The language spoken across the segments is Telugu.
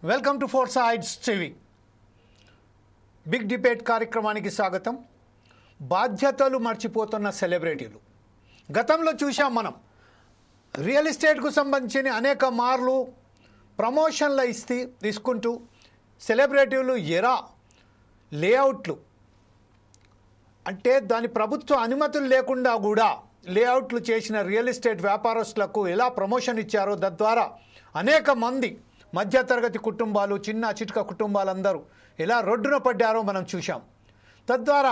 Welcome to Four Sides TV. Big debate కార్యక్రమానికి స్వాగతం. బాధ్యతలు మర్చిపోతున్న సెలబ్రిటీలు గతంలో చూసాం మనం. రియల్ ఎస్టేట్కు సంబంధించిన అనేక మార్లు ప్రమోషన్లు తీసుకుంటూ సెలబ్రిటీలు లేఅవుట్లు అంటే దాని ప్రభుత్వ అనుమతులు లేకుండా కూడా లేఅవుట్లు చేసిన రియల్ ఎస్టేట్ వ్యాపారస్తులకు ఎలా ప్రమోషన్ ఇచ్చారో తద్వారా అనేక మంది మధ్యతరగతి కుటుంబాలు, చిన్న చిట్క కుటుంబాలందరూ ఎలా రోడ్డున పడ్డారో మనం చూసాం. తద్వారా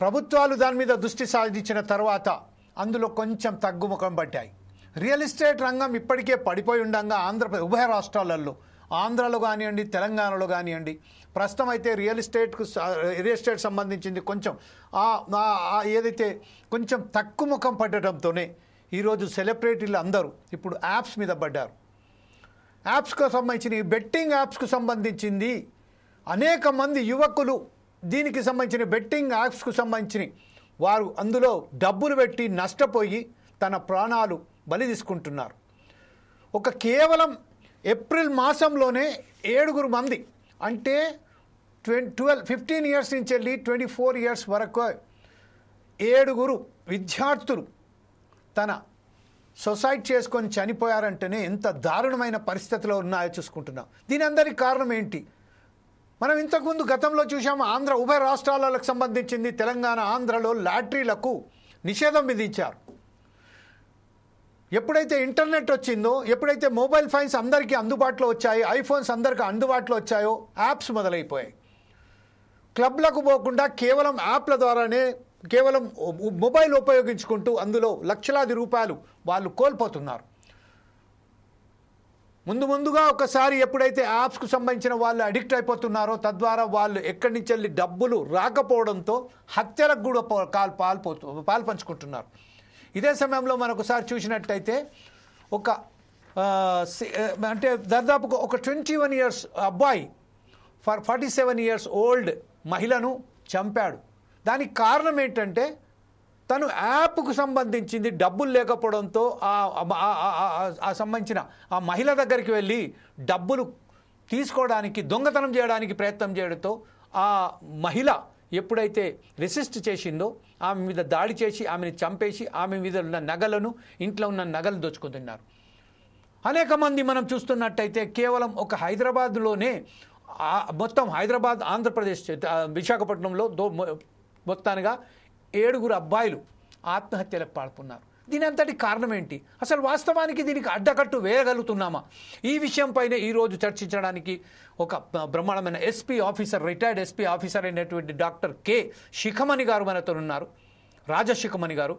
ప్రభుత్వాలు దాని మీద దృష్టి సాధించిన తర్వాత అందులో కొంచెం తగ్గుముఖం పట్టాయి. రియల్ ఎస్టేట్ రంగం ఇప్పటికే పడిపోయి ఉండగా ఆంధ్రప్రదేశ్ ఉభయ రాష్ట్రాలలో, ఆంధ్రలో కానివ్వండి, తెలంగాణలో కానివ్వండి, ప్రస్తుతం అయితే రియల్ ఎస్టేట్ సంబంధించింది కొంచెం ఏదైతే కొంచెం తక్కువ ముఖం పడటంతోనే ఈరోజు సెలబ్రిటీలు అందరూ ఇప్పుడు యాప్స్ మీద పడ్డారు. యాప్స్కు సంబంధించిన బెట్టింగ్ యాప్స్కు సంబంధించింది అనేక మంది యువకులు దీనికి సంబంధించిన బెట్టింగ్ యాప్స్కు సంబంధించిన వారు అందులో డబ్బులు పెట్టి నష్టపోయి తన ప్రాణాలు బలి తీసుకుంటున్నారు. కేవలం ఏప్రిల్ మాసంలోనే 7 మంది, అంటే 15 ఇయర్స్ నుంచి వెళ్ళి 24 ఇయర్స్ వరకు 7 విద్యార్థులు తన సొసైడ్ చేసుకొని చనిపోయారంటేనే ఎంత దారుణమైన పరిస్థితిలో ఉన్నాయో చూసుకుంటున్నాం. దీని అందరికి కారణం ఏంటి? మనం ఇంతకుముందు గతంలో చూసాము. ఉభయ రాష్ట్రాలకు సంబంధించింది తెలంగాణ, ఆంధ్రలో లాటరీలకు నిషేధం విధించారు. ఎప్పుడైతే ఇంటర్నెట్ వచ్చిందో, ఎప్పుడైతే మొబైల్ ఫోన్స్ అందరికీ అందుబాటులో వచ్చాయి, ఐఫోన్స్ అందరికీ అందుబాటులో వచ్చాయో యాప్స్ మొదలైపోయాయి. క్లబ్లకు పోకుండా కేవలం యాప్ల ద్వారానే, కేవలం మొబైల్ ఉపయోగించుకుంటూ అందులో లక్షలాది రూపాయలు వాళ్ళు కోల్పోతున్నారు. ముందుగా ఒకసారి ఎప్పుడైతే యాప్స్కు సంబంధించిన వాళ్ళు అడిక్ట్ అయిపోతున్నారో తద్వారా వాళ్ళు ఎక్కడి నుంచి వెళ్ళి డబ్బులు రాకపోవడంతో హత్యలకు కూడా పాల్పంచుకుంటున్నారు. ఇదే సమయంలో మనం ఒకసారి చూసినట్టయితే అంటే దాదాపుగా 21 ఇయర్స్ అబ్బాయి 47 ఇయర్స్ ఓల్డ్ మహిళను చంపాడు. దానికి కారణం ఏంటంటే తను యాప్కు సంబంధించింది డబ్బులు లేకపోవడంతో సంబంధించిన ఆ మహిళ దగ్గరికి వెళ్ళి డబ్బులు తీసుకోవడానికి, దొంగతనం చేయడానికి ప్రయత్నం చేయడంతో ఆ మహిళ ఎప్పుడైతే రెసిస్ట్ చేసిందో ఆమె మీద దాడి చేసి ఆమెను చంపేసి ఆమె మీద ఉన్న నగలను, ఇంట్లో ఉన్న నగలు దోచుకుంటున్నారు. అనేక మంది మనం చూస్తున్నట్టయితే కేవలం హైదరాబాద్లోనే మొత్తం హైదరాబాద్, ఆంధ్రప్రదేశ్, విశాఖపట్నంలో మొత్తానిగా 7 అబ్బాయిలు ఆత్మహత్యలకు పాల్పొన్నారు. దీని అంతటి కారణం ఏంటి? అసలు వాస్తవానికి దీనికి అడ్డకట్టు వేయగలుగుతున్నామా? ఈ విషయంపైనే ఈరోజు చర్చించడానికి బ్రహ్మాండమైన SP officer, retired SP officer అయినటువంటి డాక్టర్ కె శిఖమణి గారు మనతో ఉన్నారు, రాజశిఖమణి గారు.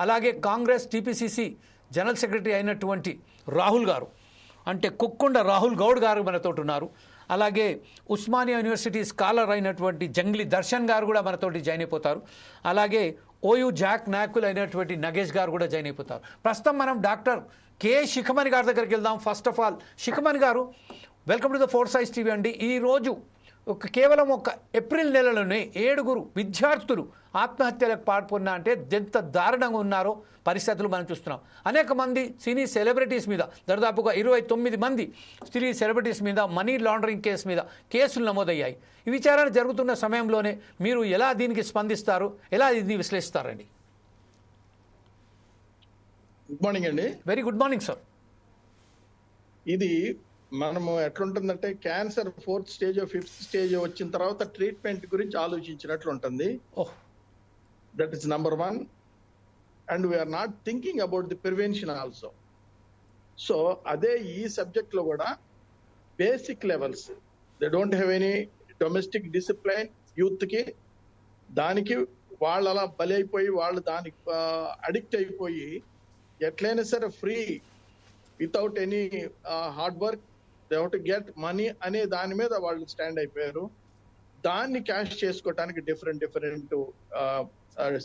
అలాగే కాంగ్రెస్ టీపీసీసీ జనరల్ సెక్రటరీ అయినటువంటి రాహుల్ గారు, అంటే కుక్కుండ రాహుల్ గౌడ్ గారు మనతో ఉన్నారు. అలాగే ఉస్మానియా యూనివర్సిటీ స్కాలర్ అయినటువంటి జంగ్లీ దర్శన్ గారు కూడా మనతోటి జాయిన్ అయిపోతారు. అలాగే ఓయూ జాక్ నాయకులు అయినటువంటి నగేష్ గారు కూడా జాయిన్ అయిపోతారు. ప్రస్తుతం మనం డాక్టర్ కె శిఖమణి గారి దగ్గరికి వెళ్దాం. ఫస్ట్ ఆఫ్ ఆల్ శిఖమణి గారు, welcome to the four Sides TV అండి. ఈరోజు కేవలం ఏప్రిల్ నెలలోనే 7 విద్యార్థులు ఆత్మహత్యలకు పాల్పొన్నా అంటే ఎంత దారుణంగా ఉన్నారో పరిస్థితులు మనం చూస్తున్నాం. అనేక మంది సినీ సెలబ్రిటీస్ మీద, దాదాపుగా 29 మంది సినీ సెలబ్రిటీస్ మీద మనీ లాండరింగ్ కేసు మీద కేసులు నమోదయ్యాయి. ఈ విచారణ జరుగుతున్న సమయంలోనే మీరు ఎలా దీనికి స్పందిస్తారు, ఎలా దీన్ని విశ్లేషిస్తారండి? గుడ్ మార్నింగ్ అండి. Very good morning sir. ఇది మనము ఎట్లుంటుందంటే cancer 4th stage 5th stage వచ్చిన తర్వాత ట్రీట్మెంట్ గురించి ఆలోచించినట్లు ఉంటుంది. That is number 1. And we are not thinking about the prevention also. So అదే ఈ సబ్జెక్ట్ లో కూడా basic levels, they don't have any domestic discipline youth కి, దానికి వాళ్ళు అలా బలి అయిపోయి వాళ్ళు దానికి అడిక్ట్ అయిపోయి ఎట్లయినా సరే free without any hard work they have to get money అనే దాని మీద వాళ్ళు స్టాండ్ అయిపోయారు. దాన్ని క్యాష్ చేసుకోవటానికి డిఫరెంట్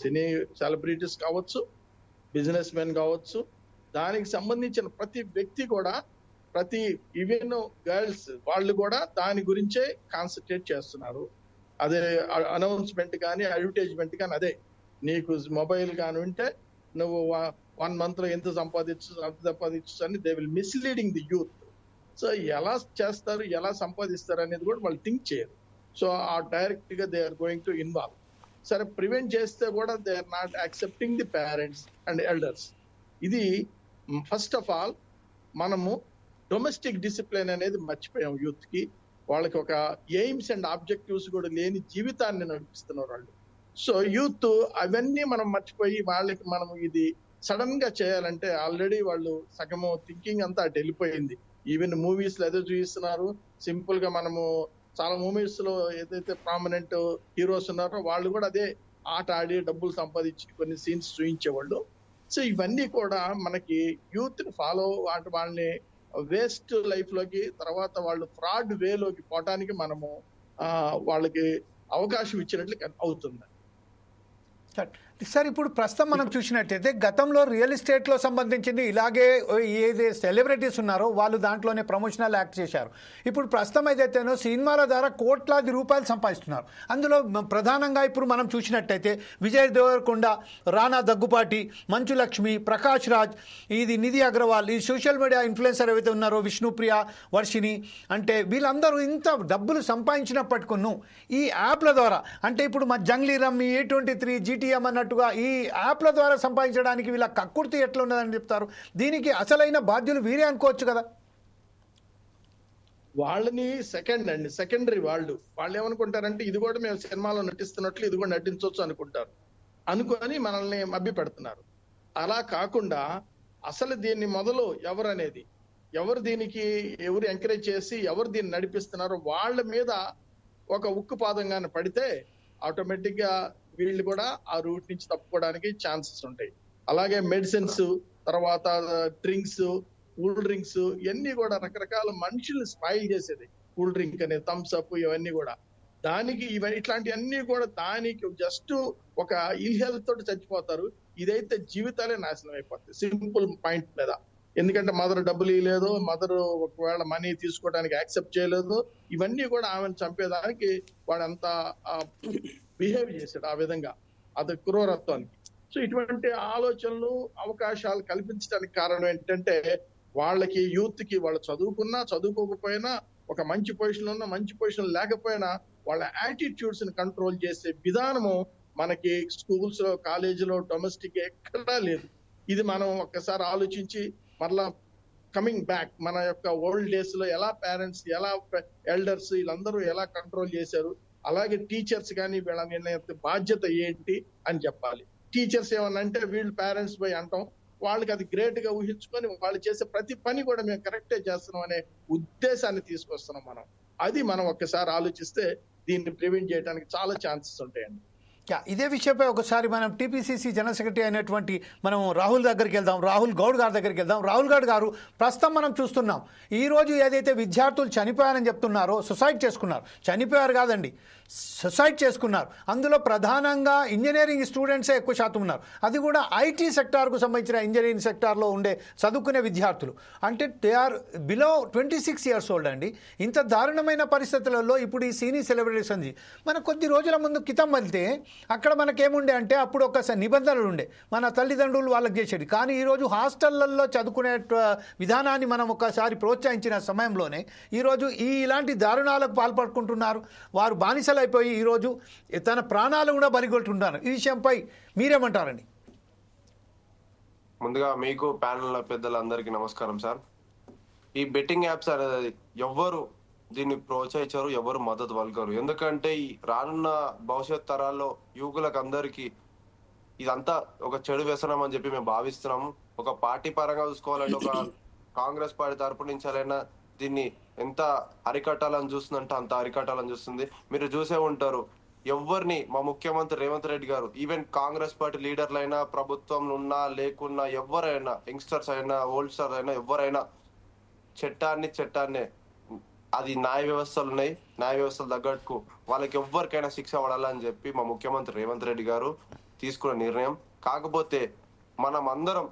సినీ సెలబ్రిటీస్ కావచ్చు, బిజినెస్ మెన్ కావచ్చు, దానికి సంబంధించిన ప్రతి వ్యక్తి కూడా, ప్రతి ఈవెన్ గర్ల్స్ వాళ్ళు కూడా దాని గురించే కాన్సన్ట్రేట్ చేస్తున్నారు. అదే అనౌన్స్మెంట్ కానీ అడ్వర్టైజ్మెంట్ కానీ, అదే నీకు మొబైల్ కానీ ఉంటే నువ్వు 1 month లో ఎంత సంపాదించు అని they will misleading the youth. So ఎలా చేస్తారు, ఎలా సంపాదిస్తారు అనేది కూడా వాళ్ళు థింక్ చేయరు. సో ఆ డైరెక్ట్ గా they are going to involve. సరే ప్రివెంట్ చేస్తే కూడా they are not accepting the parents and elders. ఇది ఫస్ట్ ఆఫ్ ఆల్ మనము డొమెస్టిక్ డిసిప్లిన్ అనేది మర్చిపోయాం యూత్ కి. వాళ్ళకి ఒక ఎయిమ్స్ అండ్ ఆబ్జెక్టివ్స్ కూడా లేని జీవితాన్ని నడిపిస్తున్నారు వాళ్ళు. సో యూత్ అవన్నీ మనం మర్చిపోయి వాళ్ళకి మనం ఇది సడన్ గా చేయాలంటే ఆల్రెడీ వాళ్ళు సగము థింకింగ్ అంతా అటు వెళ్ళిపోయింది. ఈవెన్ మూవీస్ లో ఏదో చూపిస్తున్నారు. సింపుల్ గా మనము చాలా మూవీస్ లో ఏదైతే ప్రామినెంట్ హీరోస్ ఉన్నారో వాళ్ళు కూడా అదే ఆట ఆడి డబ్బులు సంపాదించి కొన్ని సీన్స్ చూపించేవాళ్ళు. సో ఇవన్నీ కూడా మనకి యూత్ ని ఫాలో వాళ్ళని వేస్ట్ లైఫ్ లోకి, తర్వాత వాళ్ళు ఫ్రాడ్ వేలోకి పోవటానికి మనము వాళ్ళకి అవకాశం ఇచ్చినట్లు అవుతుంది. సార్ ఇప్పుడు ప్రస్తుతం మనం చూసినట్టయితే గతంలో రియల్ ఎస్టేట్లో సంబంధించింది ఇలాగే ఏది సెలబ్రిటీస్ ఉన్నారో వాళ్ళు దాంట్లోనే ప్రమోషనల్ యాక్ట్ చేశారు. ఇప్పుడు ప్రస్తుతం ఏదైతేనో సినిమాల ద్వారా కోట్లాది రూపాయలు సంపాదిస్తున్నారు. అందులో ప్రధానంగా ఇప్పుడు మనం చూసినట్టయితే విజయ్ దేవరకొండ, రానా దగ్గుపాటి, మంచు లక్ష్మి, ప్రకాష్ రాజ్, ఇది నిధి అగర్వాల్, ఈ సోషల్ మీడియా ఇన్ఫ్లుయెన్సర్ ఏవైతే ఉన్నారో విష్ణుప్రియ, వర్షిని, అంటే వీళ్ళందరూ ఇంత డబ్బులు సంపాదించినప్పటికీ ఈ యాప్ల ద్వారా, అంటే ఇప్పుడు మా జంగ్లీ రమ్మీ, A23, GTM అన్నట్టుగా ఈ యాప్ల ద్వారా సంపాదించడానికి వీళ్ళ కక్కుర్తి ఎట్లా ఉన్నదని చెప్తారు. దీనికి అసలైన బాధ్యులు వీరే అనుకోవచ్చు కదా. వాళ్ళని సెకండరీ వాళ్ళు ఏమనుకుంటారంటే ఇది కూడా మేము సినిమాలో నటిస్తున్నట్లు ఇది కూడా నటించవచ్చు అనుకొని మనల్ని మభ్య పెడుతున్నారు. అలా కాకుండా అసలు దీన్ని మొదలు ఎవరు దీనికి ఎంకరేజ్ చేసి ఎవరు దీన్ని నడిపిస్తున్నారో వాళ్ళ మీద ఒక ఉక్కుపాదంగానే పడితే ఆటోమేటిక్ గా వీళ్ళు కూడా ఆ రూట్ నుంచి తప్పుకోవడానికి ఛాన్సెస్ ఉంటాయి. అలాగే మెడిసిన్స్, తర్వాత డ్రింక్స్, కూల్ డ్రింక్స్, ఇవన్నీ కూడా రకరకాల మనుషుల్ని స్పాయిల్ చేసేది. కూల్ డ్రింక్ అనేది, థమ్స్ అప్, ఇవన్నీ కూడా దానికి ఇట్లాంటివన్నీ కూడా దానికి జస్ట్ ఒక ఇల్ హెల్త్ తోటి చచ్చిపోతారు. ఇదైతే జీవితాలే నాశనం అయిపోతాయి సింపుల్ పాయింట్ మీద. ఎందుకంటే మదర్ డబ్బులు ఇవ్వలేదు, మదర్ ఒకవేళ మనీ తీసుకోవడానికి యాక్సెప్ట్ చేయలేదు, ఇవన్నీ కూడా ఆమెను చంపేదానికి వాడంతా బిహేవ్ చేశాడు. ఆ విధంగా అది క్రూరత్వానికి. సో ఇటువంటి ఆలోచనలు, అవకాశాలు కల్పించడానికి కారణం ఏంటంటే వాళ్ళకి యూత్ కి వాళ్ళు చదువుకున్నా చదువుకోకపోయినా, ఒక మంచి పొజిషన్ ఉన్నా మంచి పొజిషన్ లేకపోయినా వాళ్ళ యాటిట్యూడ్స్ ని కంట్రోల్ చేసే విధానము మనకి స్కూల్స్ లో, కాలేజీలో, డొమెస్టిక్ ఎక్కడా లేదు. ఇది మనం ఒక్కసారి ఆలోచించి మరలా కమింగ్ బ్యాక్ మన యొక్క ఓల్డ్ డేస్ లో ఎలా పేరెంట్స్, ఎలా ఎల్డర్స్ వీళ్ళందరూ ఎలా కంట్రోల్ చేశారు, అలాగే టీచర్స్ కానీ వీళ్ళ బాధ్యత ఏంటి అని చెప్పాలి. టీచర్స్ ఏమన్నా అంటే వీళ్ళు పేరెంట్స్ పోయి అంటాం, వాళ్ళకి అది గ్రేట్ గా ఊహించుకొని వాళ్ళు చేసే ప్రతి పని కూడా మేము కరెక్టే చేస్తున్నాం అనే ఉద్దేశాన్ని తీసుకొస్తున్నాం మనం. అది మనం ఒక్కసారి ఆలోచిస్తే దీన్ని ప్రివెంట్ చేయడానికి చాలా ఛాన్సెస్ ఉంటాయండి. ఇదే విషయంపై ఒకసారి మనం టీపీసీసీ జనరల్ సెక్రటరీ అయినటువంటి మనం రాహుల్ దగ్గరికి వెళ్దాం, రాహుల్ గౌడ్ గారి దగ్గరికి వెళ్దాం. రాహుల్ గౌడ్ గారు, ప్రస్తుతం మనం చూస్తున్నాం ఈరోజు ఏదైతే విద్యార్థులు చనిపోయారని చెప్తున్నారో, సూసైడ్ చేసుకున్నారు, చనిపోయారు కాదండి, సూసైడ్ చేసుకున్నారు. అందులో ప్రధానంగా ఇంజనీరింగ్ స్టూడెంట్సే ఎక్కువ శాతం ఉన్నారు. అది కూడా ఐటీ సెక్టార్కు సంబంధించిన ఇంజనీరింగ్ సెక్టార్లో ఉండే చదువుకునే విద్యార్థులు. అంటే they are below 26 years old అండి. ఇంత దారుణమైన పరిస్థితులలో ఇప్పుడు ఈ సీనీ సెలబ్రిటీస్ ఉంది. మన కొద్ది రోజుల ముందు క్రితం వెళ్తే అక్కడ మనకేముండే అంటే అప్పుడు ఒక నిబంధనలు ఉండే, మన తల్లిదండ్రులు వాళ్ళకి చేసేది. కానీ ఈరోజు హాస్టళ్లలో చదువుకునే విధానాన్ని మనం ఒకసారి ప్రోత్సహించిన సమయంలోనే ఈరోజు ఇలాంటి దారుణాలకు పాల్పడుకుంటున్నారు. వారు బానిసలైపోయి ఈరోజు తన ప్రాణాలు కూడా బలిగొట్టుకుంటున్నారు. ఈ విషయంపై మీరేమంటారండి? ముందుగా మీకు ప్యానెల్ పెద్దలందరికీ నమస్కారం సార్. ఈ బెట్టింగ్ యాప్స్ అనేది ఎవ్వరు దీన్ని ప్రోత్సహించారు, ఎవరు మద్దతు పలకరు. ఎందుకంటే ఈ రానున్న భవిష్యత్ తరాల్లో యువకులకు అందరికీ ఇదంతా ఒక చెడు వ్యసనం అని చెప్పి మేము భావిస్తున్నాము. ఒక పార్టీ పరంగా చూసుకోవాలంటే ఒక కాంగ్రెస్ పార్టీ తరపు నుంచి అయినా దీన్ని ఎంత అరికట్టాలని చూస్తుందంటే అంత అరికట్టాలని చూస్తుంది. మీరు చూసే ఉంటారు, ఎవరిని మా ముఖ్యమంత్రి రేవంత్ రెడ్డి గారు, ఈవెన్ కాంగ్రెస్ పార్టీ లీడర్లైనా, ప్రభుత్వం ఉన్నా లేకున్నా, ఎవరైనా, యంగ్స్టర్స్ అయినా, ఓల్డ్ స్టార్స్ అయినా, ఎవరైనా చట్టాన్నే అది న్యాయ వ్యవస్థలు ఉన్నాయి, న్యాయ వ్యవస్థలు తగ్గట్టు వాళ్ళకి ఎవరికైనా శిక్ష పడాలని చెప్పి మా ముఖ్యమంత్రి రేవంత్ రెడ్డి గారు తీసుకున్న నిర్ణయం. కాకపోతే మనం అందరం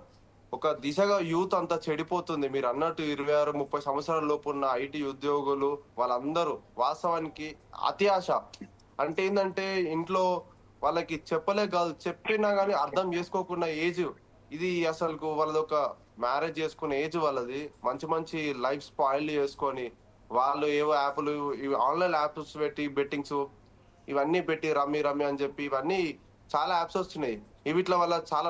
ఒక దిశగా యూత్ అంతా చెడిపోతుంది. మీరు అన్నట్టు 26-30 సంవత్సరాల లోపు ఉన్న ఐటీ ఉద్యోగులు వాళ్ళందరూ వాస్తవానికి అతి ఆశ అంటే ఏంటంటే ఇంట్లో వాళ్ళకి చెప్పలే కాదు, చెప్పినా కానీ అర్థం చేసుకోకుండా ఏజ్ ఇది. అసలు వాళ్ళది ఒక మ్యారేజ్ చేసుకునే ఏజ్ వాళ్ళది, మంచి మంచి లైఫ్ స్పాయిల్ చేసుకొని వాళ్ళు ఏవో యాప్లు, ఇవి ఆన్లైన్ యాప్స్ పెట్టి బెట్టింగ్స్ ఇవన్నీ పెట్టి రమ్మి రమ్మి అని చెప్పి ఇవన్నీ చాలా యాప్స్ వస్తున్నాయి. వీటిల వల్ల చాలా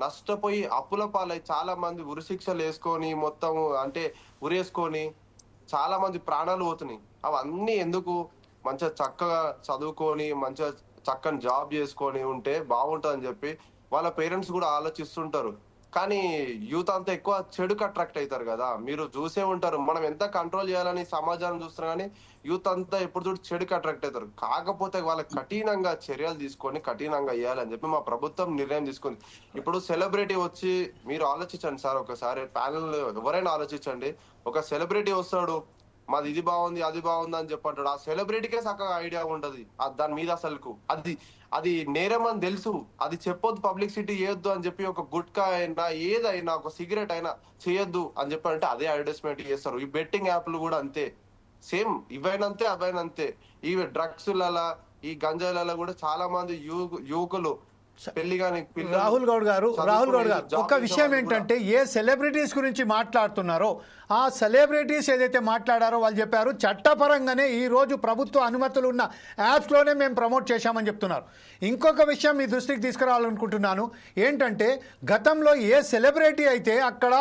నష్టపోయి అప్పుల పాలై చాలా మంది ఉరిశిక్షలు వేసుకొని మొత్తం అంటే ఉరేసుకొని చాలా మంది ప్రాణాలు పోతున్నాయి. అవన్నీ ఎందుకు? మంచిగా చక్కగా చదువుకొని మంచిగా చక్కని జాబ్ చేసుకొని ఉంటే బాగుంటుందని చెప్పి వాళ్ళ పేరెంట్స్ కూడా ఆలోచిస్తుంటారు. కానీ యూత్ అంతా ఎక్కువ చెడుకు అట్రాక్ట్ అవుతారు కదా. మీరు చూసే ఉంటారు, మనం ఎంత కంట్రోల్ చేయాలని సమాజాన్ని చూస్తున్నా కానీ యూత్ అంతా ఎప్పుడు చూడు చెడుకు అట్రాక్ట్ అవుతారు. కాకపోతే వాళ్ళకి కఠినంగా చర్యలు తీసుకొని కఠినంగా వేయాలని చెప్పి మా ప్రభుత్వం నిర్ణయం తీసుకుంది. ఇప్పుడు సెలబ్రిటీ వచ్చి, మీరు ఆలోచించండి సార్, ఒకసారి ప్యానెల్ ఎవరైనా ఆలోచించండి. ఒక సెలబ్రిటీ వస్తాడు, మాది ఇది బాగుంది అది బాగుంది అని చెప్పంటాడు. ఆ సెలబ్రిటీకే చక్కగా ఐడియా ఉంటది దాని మీద. అసలుకు అది నేరం అని తెలుసు, అది చెప్పొద్దు, పబ్లిసిటీ చేయొద్దు అని చెప్పి ఒక గుట్కా అయినా ఏదైనా ఒక సిగరెట్ అయినా చేయొద్దు అని చెప్పారంటే అదే అడ్వర్టైజ్మెంట్ చేస్తారు. ఈ బెట్టింగ్ యాప్లు కూడా అంతే, సేమ్ ఇవైనంతే అవైనంతే. ఈ డ్రగ్స్లలో ఈ గంజాయిలలో కూడా చాలా మంది యువకులు రాహుల్ గౌడ్ గారు ఒక విషయం ఏంటంటే, ఏ సెలబ్రిటీస్ గురించి మాట్లాడుతున్నారో ఆ సెలబ్రిటీస్ ఏదైతే మాట్లాడారో వాళ్ళు చెప్పారు చట్టపరంగానే ఈ రోజు ప్రభుత్వ అనుమతులు ఉన్న యాప్స్లోనే మేము ప్రమోట్ చేశామని చెప్తున్నారు. ఇంకొక విషయం మీ దృష్టికి తీసుకురావాలనుకుంటున్నాను. ఏంటంటే, గతంలో ఏ సెలబ్రిటీ అయితే అక్కడ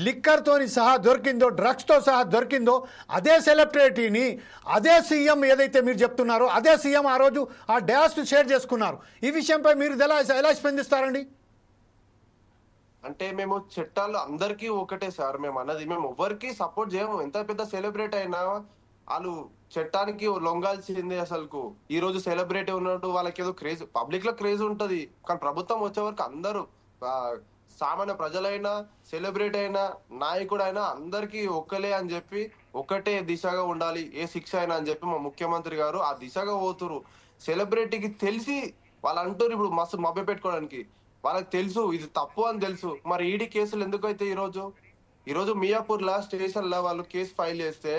లిక్కర్తోని సహా దొరికిందో, డ్రగ్స్తో సహా దొరికిందో, అదే సెలబ్రిటీని అదే సీఎం ఏదైతే మీరు చెప్తున్నారో అదే సీఎం ఆ రోజు ఆ డ్యాష్ షేర్ చేసుకున్నారు. ఈ విషయంపై మీరు ఎలా స్పందిస్తారండి? అంటే మేము చట్టాలు అందరికీ ఒకటే సార్. మేము అన్నది, మేము ఎవరికి సపోర్ట్ చేయము. ఎంత పెద్ద సెలబ్రిటీ అయినా వాళ్ళు చట్టానికి లొంగాల్సిందే. అసలుకు ఈ రోజు సెలబ్రిటీ ఉన్నట్టు వాళ్ళకి ఏదో క్రేజ్, పబ్లిక్ లో క్రేజ్ ఉంటది, కానీ ప్రభుత్వం వచ్చే వరకు అందరూ సామాన్య ప్రజలైనా సెలబ్రిటీ అయినా నాయకుడైనా అందరికీ ఒక్కలే అని చెప్పి ఒకటే దిశగా ఉండాలి, ఏ శిక్ష అయినా అని చెప్పి మా ముఖ్యమంత్రి గారు ఆ దిశగా పోతురు. సెలబ్రిటీకి తెలిసి వాళ్ళు అంటారు ఇప్పుడు మస్తు మభ్య పెట్టుకోవడానికి, వాళ్ళకి తెలుసు ఇది తప్పు అని తెలుసు. మరి ఈడీ కేసులు ఎందుకు అయితే ఈరోజు మియాపూర్ లా స్టేషన్ లా వాళ్ళు కేసు ఫైల్ చేస్తే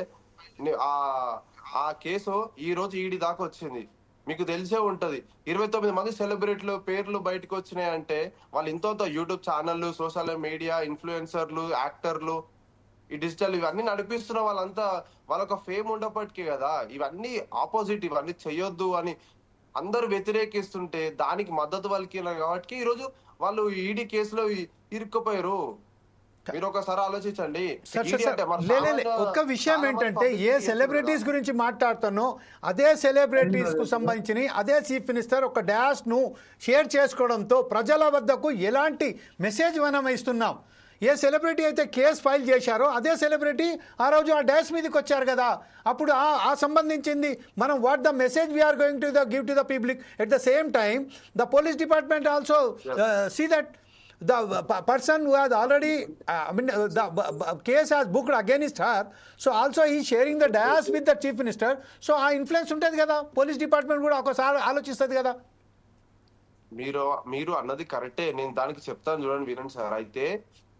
ఆ కేసు ఈ రోజు ఈడీ దాకా వచ్చింది. మీకు తెలిసే ఉంటది, 29 మంది సెలబ్రిటీలు పేర్లు బయటకు వచ్చినాయి అంటే వాళ్ళు ఇంతో యూట్యూబ్ ఛానళ్ళు, సోషల్ మీడియా ఇన్ఫ్లుయెన్సర్లు, యాక్టర్లు, ఈ డిజిటల్ ఇవన్నీ నడిపిస్తున్న వాళ్ళంతా వాళ్ళొక ఫేమ్ ఉండప్పటికీ కదా ఇవన్నీ ఆపోజిట్, ఇవన్నీ చెయ్యొద్దు అని అందరూ వ్యతిరేకిస్తుంటే దానికి మద్దతు పలికినారు కాబట్టి ఈరోజు వాళ్ళు ఈడీ కేసులో ఇరుక్కుపోయారు. మీరు ఒకసారి ఆలోచించండి. ఒక్క విషయం ఏంటంటే, ఏ సెలబ్రిటీస్ గురించి మాట్లాడుతానో అదే సెలబ్రిటీస్ కు సంబంధించి అదే చీఫ్ మినిస్టర్ ఒక డాష్ ను షేర్ చేసుకోవడంతో ప్రజల వద్దకు ఎలాంటి మెసేజ్ మనం ఇస్తున్నాం? ఏ సెలబ్రిటీ అయితే కేసు ఫైల్ చేశారో అదే సెలబ్రిటీ ఆ రోజు ఆ డాష్ మీదకి వచ్చారు కదా. అప్పుడు ఆ సంబంధించింది మనం what the message we are going to give to the public. At the same time the police department also see that the person who has already the case has booked against her, so also he is sharing the dais with the chief minister, so ఆ ఇన్ఫ్లుయెన్స్ ఉంటుంది కదా, పోలీస్ డిపార్ట్మెంట్ కూడా ఒకసారి ఆలోచిస్తుంది కదా. మీరు అన్నది కరెక్టే, నేను దానికి చెప్తాను చూడండి, వినండి సార్. అయితే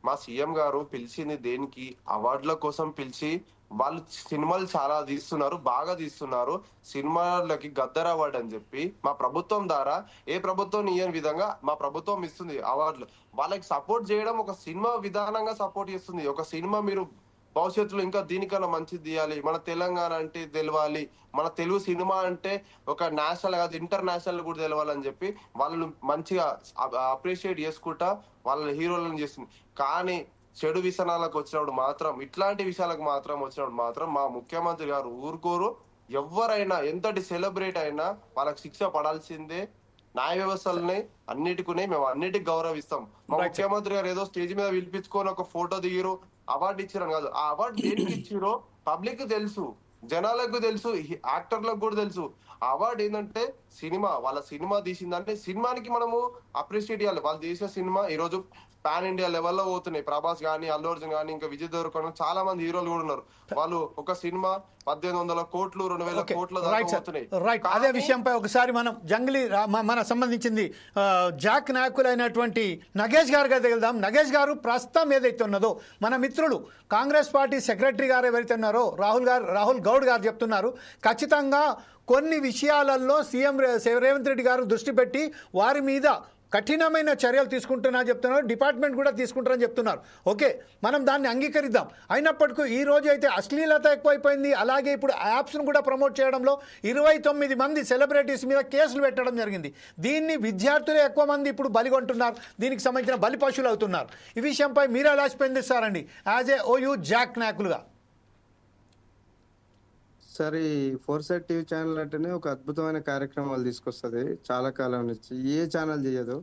మా సీఎం గారు పిలిచింది దేనికి? అవార్డుల కోసం పిలిచి, వాళ్ళు సినిమాలు చాలా తీస్తున్నారు, బాగా తీస్తున్నారు, సినిమాలకి గద్దర్ అవార్డు అని చెప్పి మా ప్రభుత్వం ద్వారా ఏ ప్రభుత్వం ఇయ్యని విధంగా మా ప్రభుత్వం ఇస్తుంది అవార్డులు. వాళ్ళకి సపోర్ట్ చేయడం ఒక సినిమా విధానంగా సపోర్ట్ చేస్తుంది. ఒక సినిమా మీరు భవిష్యత్తులో ఇంకా దీనికన్నా మంచిది తీయాలి, మన తెలంగాణ అంటే తెలవాలి, మన తెలుగు సినిమా అంటే ఒక నేషనల్ కాదు ఇంటర్నేషనల్ కూడా తెలవాలని చెప్పి వాళ్ళని మంచిగా అప్రిషియేట్ చేసుకుంటా వాళ్ళ హీరోలను చేస్తుంది. కానీ చెడు వ్యసనాలకు వచ్చినప్పుడు మాత్రం, ఇట్లాంటి విషయాలకు మాత్రం వచ్చినప్పుడు మాత్రం మా ముఖ్యమంత్రి గారు ఊరుకోరు. ఎవరైనా ఎంతటి సెలబ్రేట్ అయినా వాళ్ళకి శిక్ష పడాల్సిందే. న్యాయ వ్యవస్థలని అన్నిటికునే మేము అన్నిటికి గౌరవిస్తాం. మా ముఖ్యమంత్రి గారు ఏదో స్టేజ్ మీద పిలిపించుకొని ఒక ఫోటో దిగిరు, అవార్డు ఇచ్చిరని కాదు. ఆ అవార్డు దేనికి ఇచ్చిరో పబ్లిక్ తెలుసు, జనాలకు తెలుసు, యాక్టర్లకు కూడా తెలుసు. ఆ అవార్డు ఏంటంటే సినిమా, వాళ్ళ సినిమా తీసిందంటే సినిమానికి మనము అప్రిషియేట్ చేయాలి. వాళ్ళు తీసే సినిమా ఈ రోజు పాన్ ఇండియా లెవెల్లో పోతున్నాయి. ప్రభాస్ గానీ, అల్లు అర్జున్ గానీ, ఇంకా విజయ్ దేవరకొండ, చాలా మంది హీరోలు కూడా ఉన్నారు. వాళ్ళు ఒక సినిమా 1800 కోట్లు 2000 కోట్ల దాకా పోతున్నాయి. రైట్, అదే విషయంపై ఒకసారి మనం జంగిలీ మన సంబంధించింది జాక్ నాయకులైనటువంటి నగేష్ గారు వెళ్దాం. నగేష్ గారు, ప్రస్తుతం ఏదైతే ఉన్నదో మన మిత్రులు కాంగ్రెస్ పార్టీ సెక్రటరీ గారు ఎవరైతే ఉన్నారో రాహుల్ గౌడ్ గారు చెప్తున్నారు, ఖచ్చితంగా కొన్ని విషయాలలో సీఎం రేవంత్ రెడ్డి గారు దృష్టి పెట్టి వారి మీద కఠినమైన చర్యలు తీసుకుంటున్నా చెప్తున్నారు, డిపార్ట్మెంట్ కూడా తీసుకుంటారని చెప్తున్నారు. ఓకే, మనం దాన్ని అంగీకరిద్దాం. అయినప్పటికీ ఈ రోజు అయితే అశ్లీలత ఎక్కువైపోయింది. అలాగే ఇప్పుడు యాప్స్ను కూడా ప్రమోట్ చేయడంలో 29 మంది సెలబ్రిటీస్ మీద కేసులు పెట్టడం జరిగింది. దీన్ని విద్యార్థులే ఎక్కువ మంది ఇప్పుడు బలిగొంటున్నారు, దీనికి సంబంధించిన బలి పశువులు అవుతున్నారు. ఈ విషయంపై మీరు ఎలా స్పందిస్తారండి యాజ్ ఏ ఓయూ జాక్ నాయకులుగా? సార్, ఈ ఫోర్సైట్ టీవీ ఛానల్ అంటేనే ఒక అద్భుతమైన కార్యక్రమాలు తీసుకొస్తుంది. చాలా కాలం నుంచి ఏ ఛానల్ చేయదు.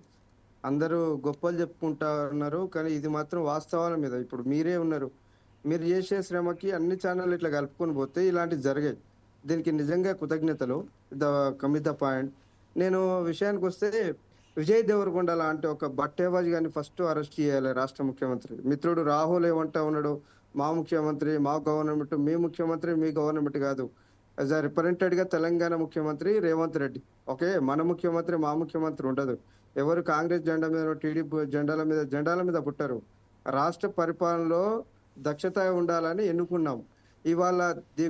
అందరూ గొప్పలు చెప్పుకుంటా ఉన్నారు, కానీ ఇది మాత్రం వాస్తవాల మీద. ఇప్పుడు మీరే ఉన్నారు, మీరు చేసే శ్రమకి అన్ని ఛానల్ ఇట్లా కలుపుకొని పోతే ఇలాంటివి జరిగాయి. దీనికి నిజంగా కృతజ్ఞతలు. Commit the point. నేను విషయానికి వస్తే, విజయ్ దేవరకొండ లాంటి ఒక బట్టేబాజీ గారిని ఫస్ట్ అరెస్ట్ చేయాలి రాష్ట్ర ముఖ్యమంత్రి. మిత్రుడు రాహుల్ ఏమంటా ఉన్నాడు, మా ముఖ్యమంత్రి, మా గవర్నమెంట్, మీ ముఖ్యమంత్రి, మీ గవర్నమెంట్ కాదు. యాజ్ అ రిప్రజెంటెడ్ గా తెలంగాణ ముఖ్యమంత్రి రేవంత్ రెడ్డి. ఓకే, మన ముఖ్యమంత్రి, మా ముఖ్యమంత్రి ఉండదు. ఎవరు కాంగ్రెస్ జెండా మీద, టీడీపీ జెండాల మీద పుట్టారు. రాష్ట్ర పరిపాలనలో దక్షత ఉండాలని ఎన్నుకున్నాం. ఇవాళ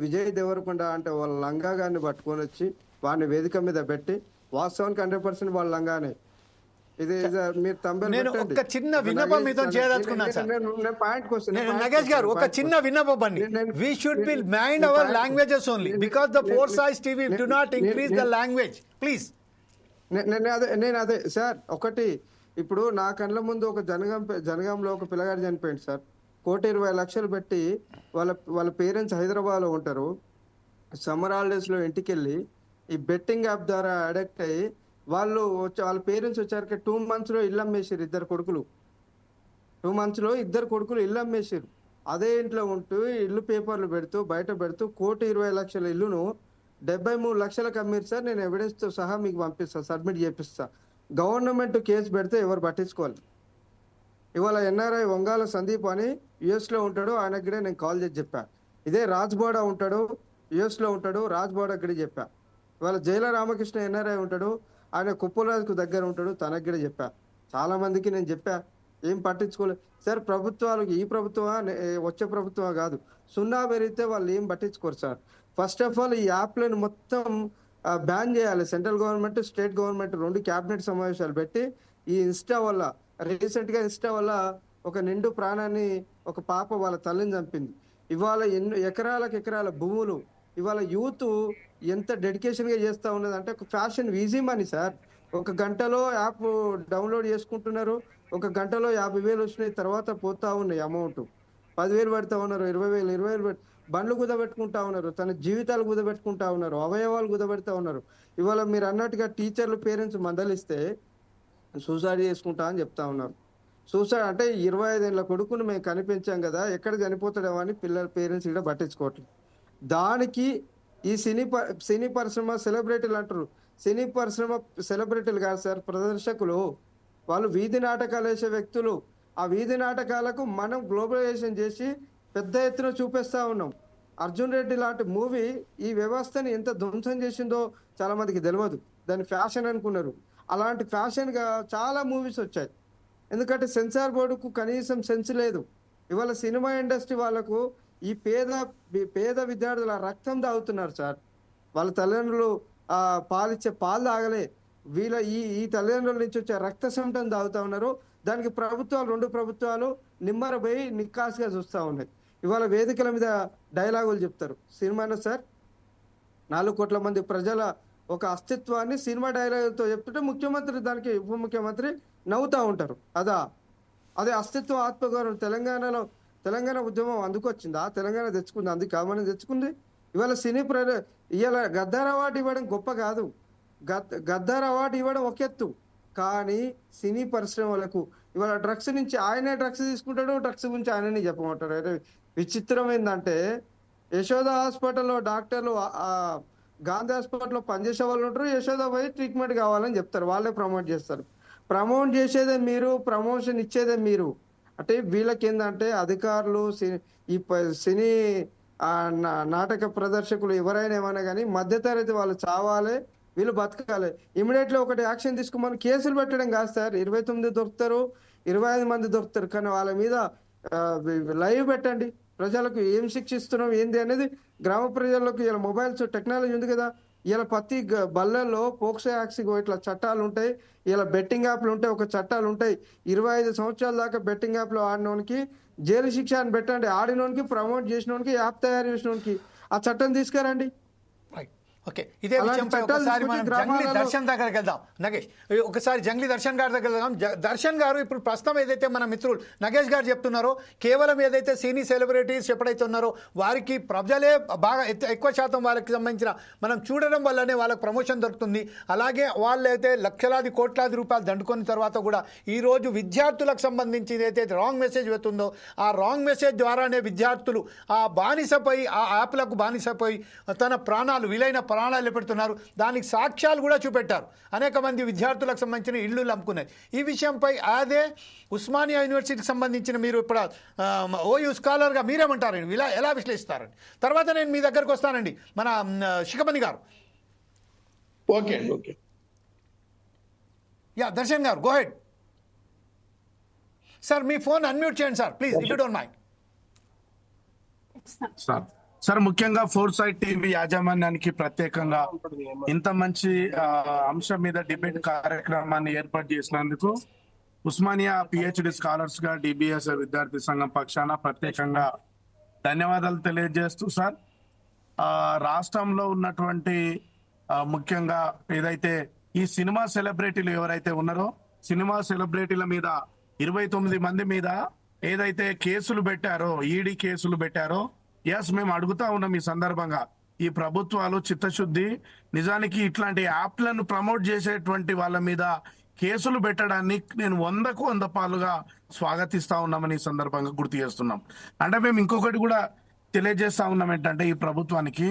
విజయ్ దేవరకొండ అంటే వాళ్ళ లంగా గారిని పట్టుకొని వచ్చి వాడిని వేదిక మీద పెట్టి, వాస్తవానికి 100% వాళ్ళ లంగానే. ఇది మీరు నేను ఒక చిన్న విన్నపం మీతో చేయదలుచుకున్నాను సార్. నగేష్ గారు, ఒక చిన్న విన్నపం అండి. We should be mind our languages only because the Foresight TV do not increase the language, please. నేను అదే సార్, ఒకటి ఇప్పుడు నా కళ్ళ ముందు ఒక జనగాంలో ఒక పిల్లగాడు చనిపోయింది సార్. 1,20,00,000 పెట్టి వాళ్ళ పేరెంట్స్ హైదరాబాద్ లో ఉంటారు. సమ్మర్ హాలిడేస్ లో ఇంటికి వెళ్ళి ఈ బెట్టింగ్ యాప్ ద్వారా అడిక్ట్ అయ్యి వాళ్ళ పేరెంట్స్ వచ్చారు 2 months లో ఇల్లు అమ్మేసారు. 2 కొడుకులు 2 months లో 2 కొడుకులు ఇల్లు అమ్మేసారు. అదే ఇంట్లో ఉంటూ ఇల్లు పేపర్లు పెడుతూ బయట పెడుతూ 1,20,00,000 ఇల్లును 73 లక్షలకు అమ్మారు సార్. నేను ఎవిడెన్స్ తో సహా మీకు పంపిస్తా, సబ్మిట్ చేపిస్తా. గవర్నమెంట్ కేసు పెడితే ఎవరు పట్టించుకోవాలి. ఇవాళ ఎన్ఆర్ఐ వంగాల సందీప్ అని యుఎస్ లో ఉంటాడు, ఆయనకి కూడా నేను కాల్ చేసి చెప్పా. ఇదే రాజ్బోడా ఉంటాడు, యుఎస్ లో ఉంటాడు, రాజ్బోడా కూడా చెప్పా. ఇవాళ జైల రామకృష్ణ ఎన్ఆర్ఐ ఉంటాడు, ఆయన కుప్పలరాజుకు దగ్గర ఉంటాడు, తనకి కూడా చెప్పా. చాలా మందికి నేను చెప్పా, ఏం పట్టించుకోలేదు సార్. ప్రభుత్వాలకు ఈ ప్రభుత్వమా వచ్చే ప్రభుత్వమా కాదు, సున్నా పెరిగితే వాళ్ళు ఏం పట్టించుకోరు సార్. ఫస్ట్ ఆఫ్ ఆల్ ఈ యాప్లను మొత్తం బ్యాన్ చేయాలి. Central government, state government 2 cabinet సమావేశాలు పెట్టి, ఈ ఇన్స్టా వల్ల రీసెంట్ గా ఒక నిండు ప్రాణాన్ని ఒక పాప వాళ్ళ తల్లిని చంపింది. ఇవాళ ఎకరాల భూములు ఇవాళ యూత్ ఎంత డెడికేషన్ గా చేస్తా ఉన్నది అంటే, ఒక ఫ్యాషన్ ఈజీ మనీ సార్. 1 గంటలో యాప్ డౌన్లోడ్ చేసుకుంటున్నారు, 1 గంటలో 50,000 వచ్చినాయి. తర్వాత పోతా ఉన్నాయి అమౌంట్, 10,000 పెడతా ఉన్నారు, 20,000 బండ్లు కుదబెట్టుకుంటా ఉన్నారు, తన జీవితాలు కుదబెట్టుకుంటా ఉన్నారు, అవయవాలు కుదబెడతా ఉన్నారు. ఇవాళ మీరు అన్నట్టుగా టీచర్లు పేరెంట్స్ మందలిస్తే సూసైడ్ చేసుకుంటా అని చెప్తా ఉన్నారు. సూసైడ్ అంటే 25 ఏళ్ళ కొడుకును మేము కనిపించాం కదా, ఎక్కడ చనిపోతాడేమో అని పిల్లల పేరెంట్స్ కూడా పట్టించుకోవట్లేదు. దానికి ఈ సినీ పరిశ్రమ సెలబ్రిటీలు అంటారు. సినీ పరిశ్రమ సెలబ్రిటీలు కాదు సార్, ప్రదర్శకులు. వాళ్ళు వీధి నాటకాలు వేసే వ్యక్తులు. ఆ వీధి నాటకాలకు మనం గ్లోబలైజేషన్ చేసి పెద్ద ఎత్తున చూపిస్తా ఉన్నాం. అర్జున్ రెడ్డి లాంటి మూవీ ఈ వ్యవస్థని ఎంత ధ్వంసం చేసిందో చాలా మందికి తెలియదు. దాన్ని ఫ్యాషన్ అనుకున్నారు. అలాంటి ఫ్యాషన్ గా చాలా మూవీస్ వచ్చాయి. ఎందుకంటే సెన్సార్ బోర్డుకు కనీసం సెన్స్ లేదు. ఇవాళ సినిమా ఇండస్ట్రీ వాళ్ళకు ఈ పేద విద్యార్థుల రక్తం తాగుతున్నారు సార్. వాళ్ళ తల్లిదండ్రులు పాలిచ్చే పాలు తాగలే, వీళ్ళ ఈ తల్లిదండ్రుల నుంచి వచ్చే రక్త సంటం తాగుతా ఉన్నారు. దానికి ప్రభుత్వాలు 2 ప్రభుత్వాలు నిమ్మరపోయి నిక్కాసుగా చూస్తా ఉన్నాయి. ఇవాళ వేదికల మీద డైలాగులు చెప్తారు. సినిమాను సార్ 4 కోట్ల మంది ప్రజల ఒక అస్తిత్వాన్ని సినిమా డైలాగులతో చెప్తుంటే ముఖ్యమంత్రి, దానికి ఉప ముఖ్యమంత్రి నవ్వుతా ఉంటారు. అదే అస్తిత్వం, ఆత్మగౌరవం. తెలంగాణ ఉద్యమం అందుకొచ్చిందా? తెలంగాణ తెచ్చుకుంది, అందుకు కామని తెచ్చుకుంది. ఇవాళ ఇవాళ గద్దార్ అవార్డు ఇవ్వడం గొప్ప కాదు. గద్దార్ అవార్డు ఇవ్వడం ఒక ఎత్తు, కానీ సినీ పరిశ్రమలకు ఇవాళ డ్రగ్స్ నుంచి ఆయనే డ్రగ్స్ తీసుకుంటాడు, డ్రగ్స్ గురించి ఆయనని చెప్పమంటారు. అయితే విచిత్రం ఏంటంటే, యశోద హాస్పిటల్లో డాక్టర్లు గాంధీ హాస్పిటల్లో పనిచేసే వాళ్ళు ఉంటారు, యశోద పోయి ట్రీట్మెంట్ కావాలని చెప్తారు, వాళ్ళే ప్రమోట్ చేస్తారు. ప్రమోట్ చేసేదే మీరు, ప్రమోషన్ ఇచ్చేదే మీరు. అంటే వీళ్ళకి ఏంటంటే అధికారులు, ఈ సినీ నాటక ప్రదర్శకులు ఎవరైనా ఏమైనా కానీ మధ్యతరగతి వాళ్ళు చావాలి, వీళ్ళు బతకాలి. ఇమీడియట్లీ ఒకటి యాక్షన్ తీసుకోమని కేసులు పెట్టడం కాదు సార్. 29 దొరుకుతారు, 25 మంది దొరుకుతారు, కానీ వాళ్ళ మీద లైవ్ పెట్టండి. ప్రజలకు ఏం శిక్షిస్తున్నాం ఏంది అనేది గ్రామ ప్రజలకు ఇలా మొబైల్స్ టెక్నాలజీ ఉంది కదా, ఇలా ప్రతి బల్లల్లో పోక్సో యాక్ట్స్ ఇట్లా చట్టాలు ఉంటాయి. ఇలా బెట్టింగ్ యాప్లు ఉంటాయి, ఒక చట్టాలు ఉంటాయి. 25 సంవత్సరాల దాకా బెట్టింగ్ యాప్లో ఆడినోనికి జైలు శిక్ష అని పెట్టండి. ఆడినోనికి, ప్రమోట్ చేసినోనికి, యాప్ తయారు చేసినోనికి ఆ చట్టం తీసుకురండి. Right, okay. ఇదే విషయంపై ఒకసారి మనం జంగ్లీ దర్శన్ దగ్గరికి వెళ్దాం. నగేష్, ఒకసారి జంగ్లీ దర్శన్ గారి దగ్గర వెళ్దాం. దర్శన్ గారు, ఇప్పుడు ప్రస్తుతం ఏదైతే మన మిత్రులు నగేష్ గారు చెప్తున్నారో, కేవలం ఏదైతే సినీ సెలబ్రిటీస్ ఎప్పుడైతే ఉన్నారో వారికి ప్రజలే బాగా ఎక్కువ శాతం వాళ్ళకి సంబంధించిన మనం చూడడం వల్లనే వాళ్ళకి ప్రమోషన్ దొరుకుతుంది. అలాగే వాళ్ళైతే లక్షలాది కోట్లాది రూపాయలు దండుకున్న తర్వాత కూడా ఈరోజు విద్యార్థులకు సంబంధించి ఏదైతే రాంగ్ మెసేజ్ వెళ్తుందో ఆ రాంగ్ మెసేజ్ ద్వారానే విద్యార్థులు ఆ బానిసపై, ఆ యాప్లకు బానిసపై తన ప్రాణాలు, విలైన ప్రాణాలు పెడుతున్నారు. దానికి సాక్ష్యాలు కూడా చూపెట్టారు. అనేక మంది విద్యార్థులకు సంబంధించిన ఇళ్ళు అమ్ముకున్నాయి. ఈ విషయంపై అదే ఉస్మానియా యూనివర్సిటీకి సంబంధించిన మీరు ఇప్పుడు ఓయూ స్కాలర్గా మీరేమంటారు, ఇలా ఎలా విశ్లేషిస్తారండి? తర్వాత నేను మీ దగ్గరకు వస్తానండి, మన శిఖమణి గారు. ఓకే అండి, ఓకే. యా, దర్శన్ గారు, గో హెడ్ సార్. మీ ఫోన్ అన్మ్యూట్ చేయండి sir please, if you don't mind. Sir, ముఖ్యంగా ఫోర్ సైట్ టీవీ యాజమాన్యానికి ప్రత్యేకంగా ఇంత మంచి అంశం మీద డిబేట్ కార్యక్రమాన్ని ఏర్పాటు చేసినందుకు ఉస్మానియా పిహెచ్డి స్కాలర్స్ గా డిబిఎస్ విద్యార్థి సంఘం పక్షాన ప్రత్యేకంగా ధన్యవాదాలు తెలియజేస్తూ సార్, రాష్ట్రంలో ఉన్నటువంటి ముఖ్యంగా ఏదైతే ఈ సినిమా సెలబ్రిటీలు ఎవరైతే ఉన్నారో, సినిమా సెలబ్రిటీల మీద 29 మంది మీద ఏదైతే కేసులు పెట్టారో, ఈడీ కేసులు పెట్టారో, ఎస్ మేము అడుగుతా ఉన్నాం ఈ సందర్భంగా, ఈ ప్రభుత్వాలు చిత్తశుద్ధి, నిజానికి ఇట్లాంటి యాప్లను ప్రమోట్ చేసేటువంటి వాళ్ళ మీద కేసులు పెట్టడాన్ని నేను 100కు 100 పాలుగా స్వాగతిస్తా ఉన్నామని ఈ సందర్భంగా గుర్తు చేస్తున్నాం. అంటే మేము ఇంకొకటి కూడా తెలియజేస్తా ఉన్నాం ఏంటంటే, ఈ ప్రభుత్వానికి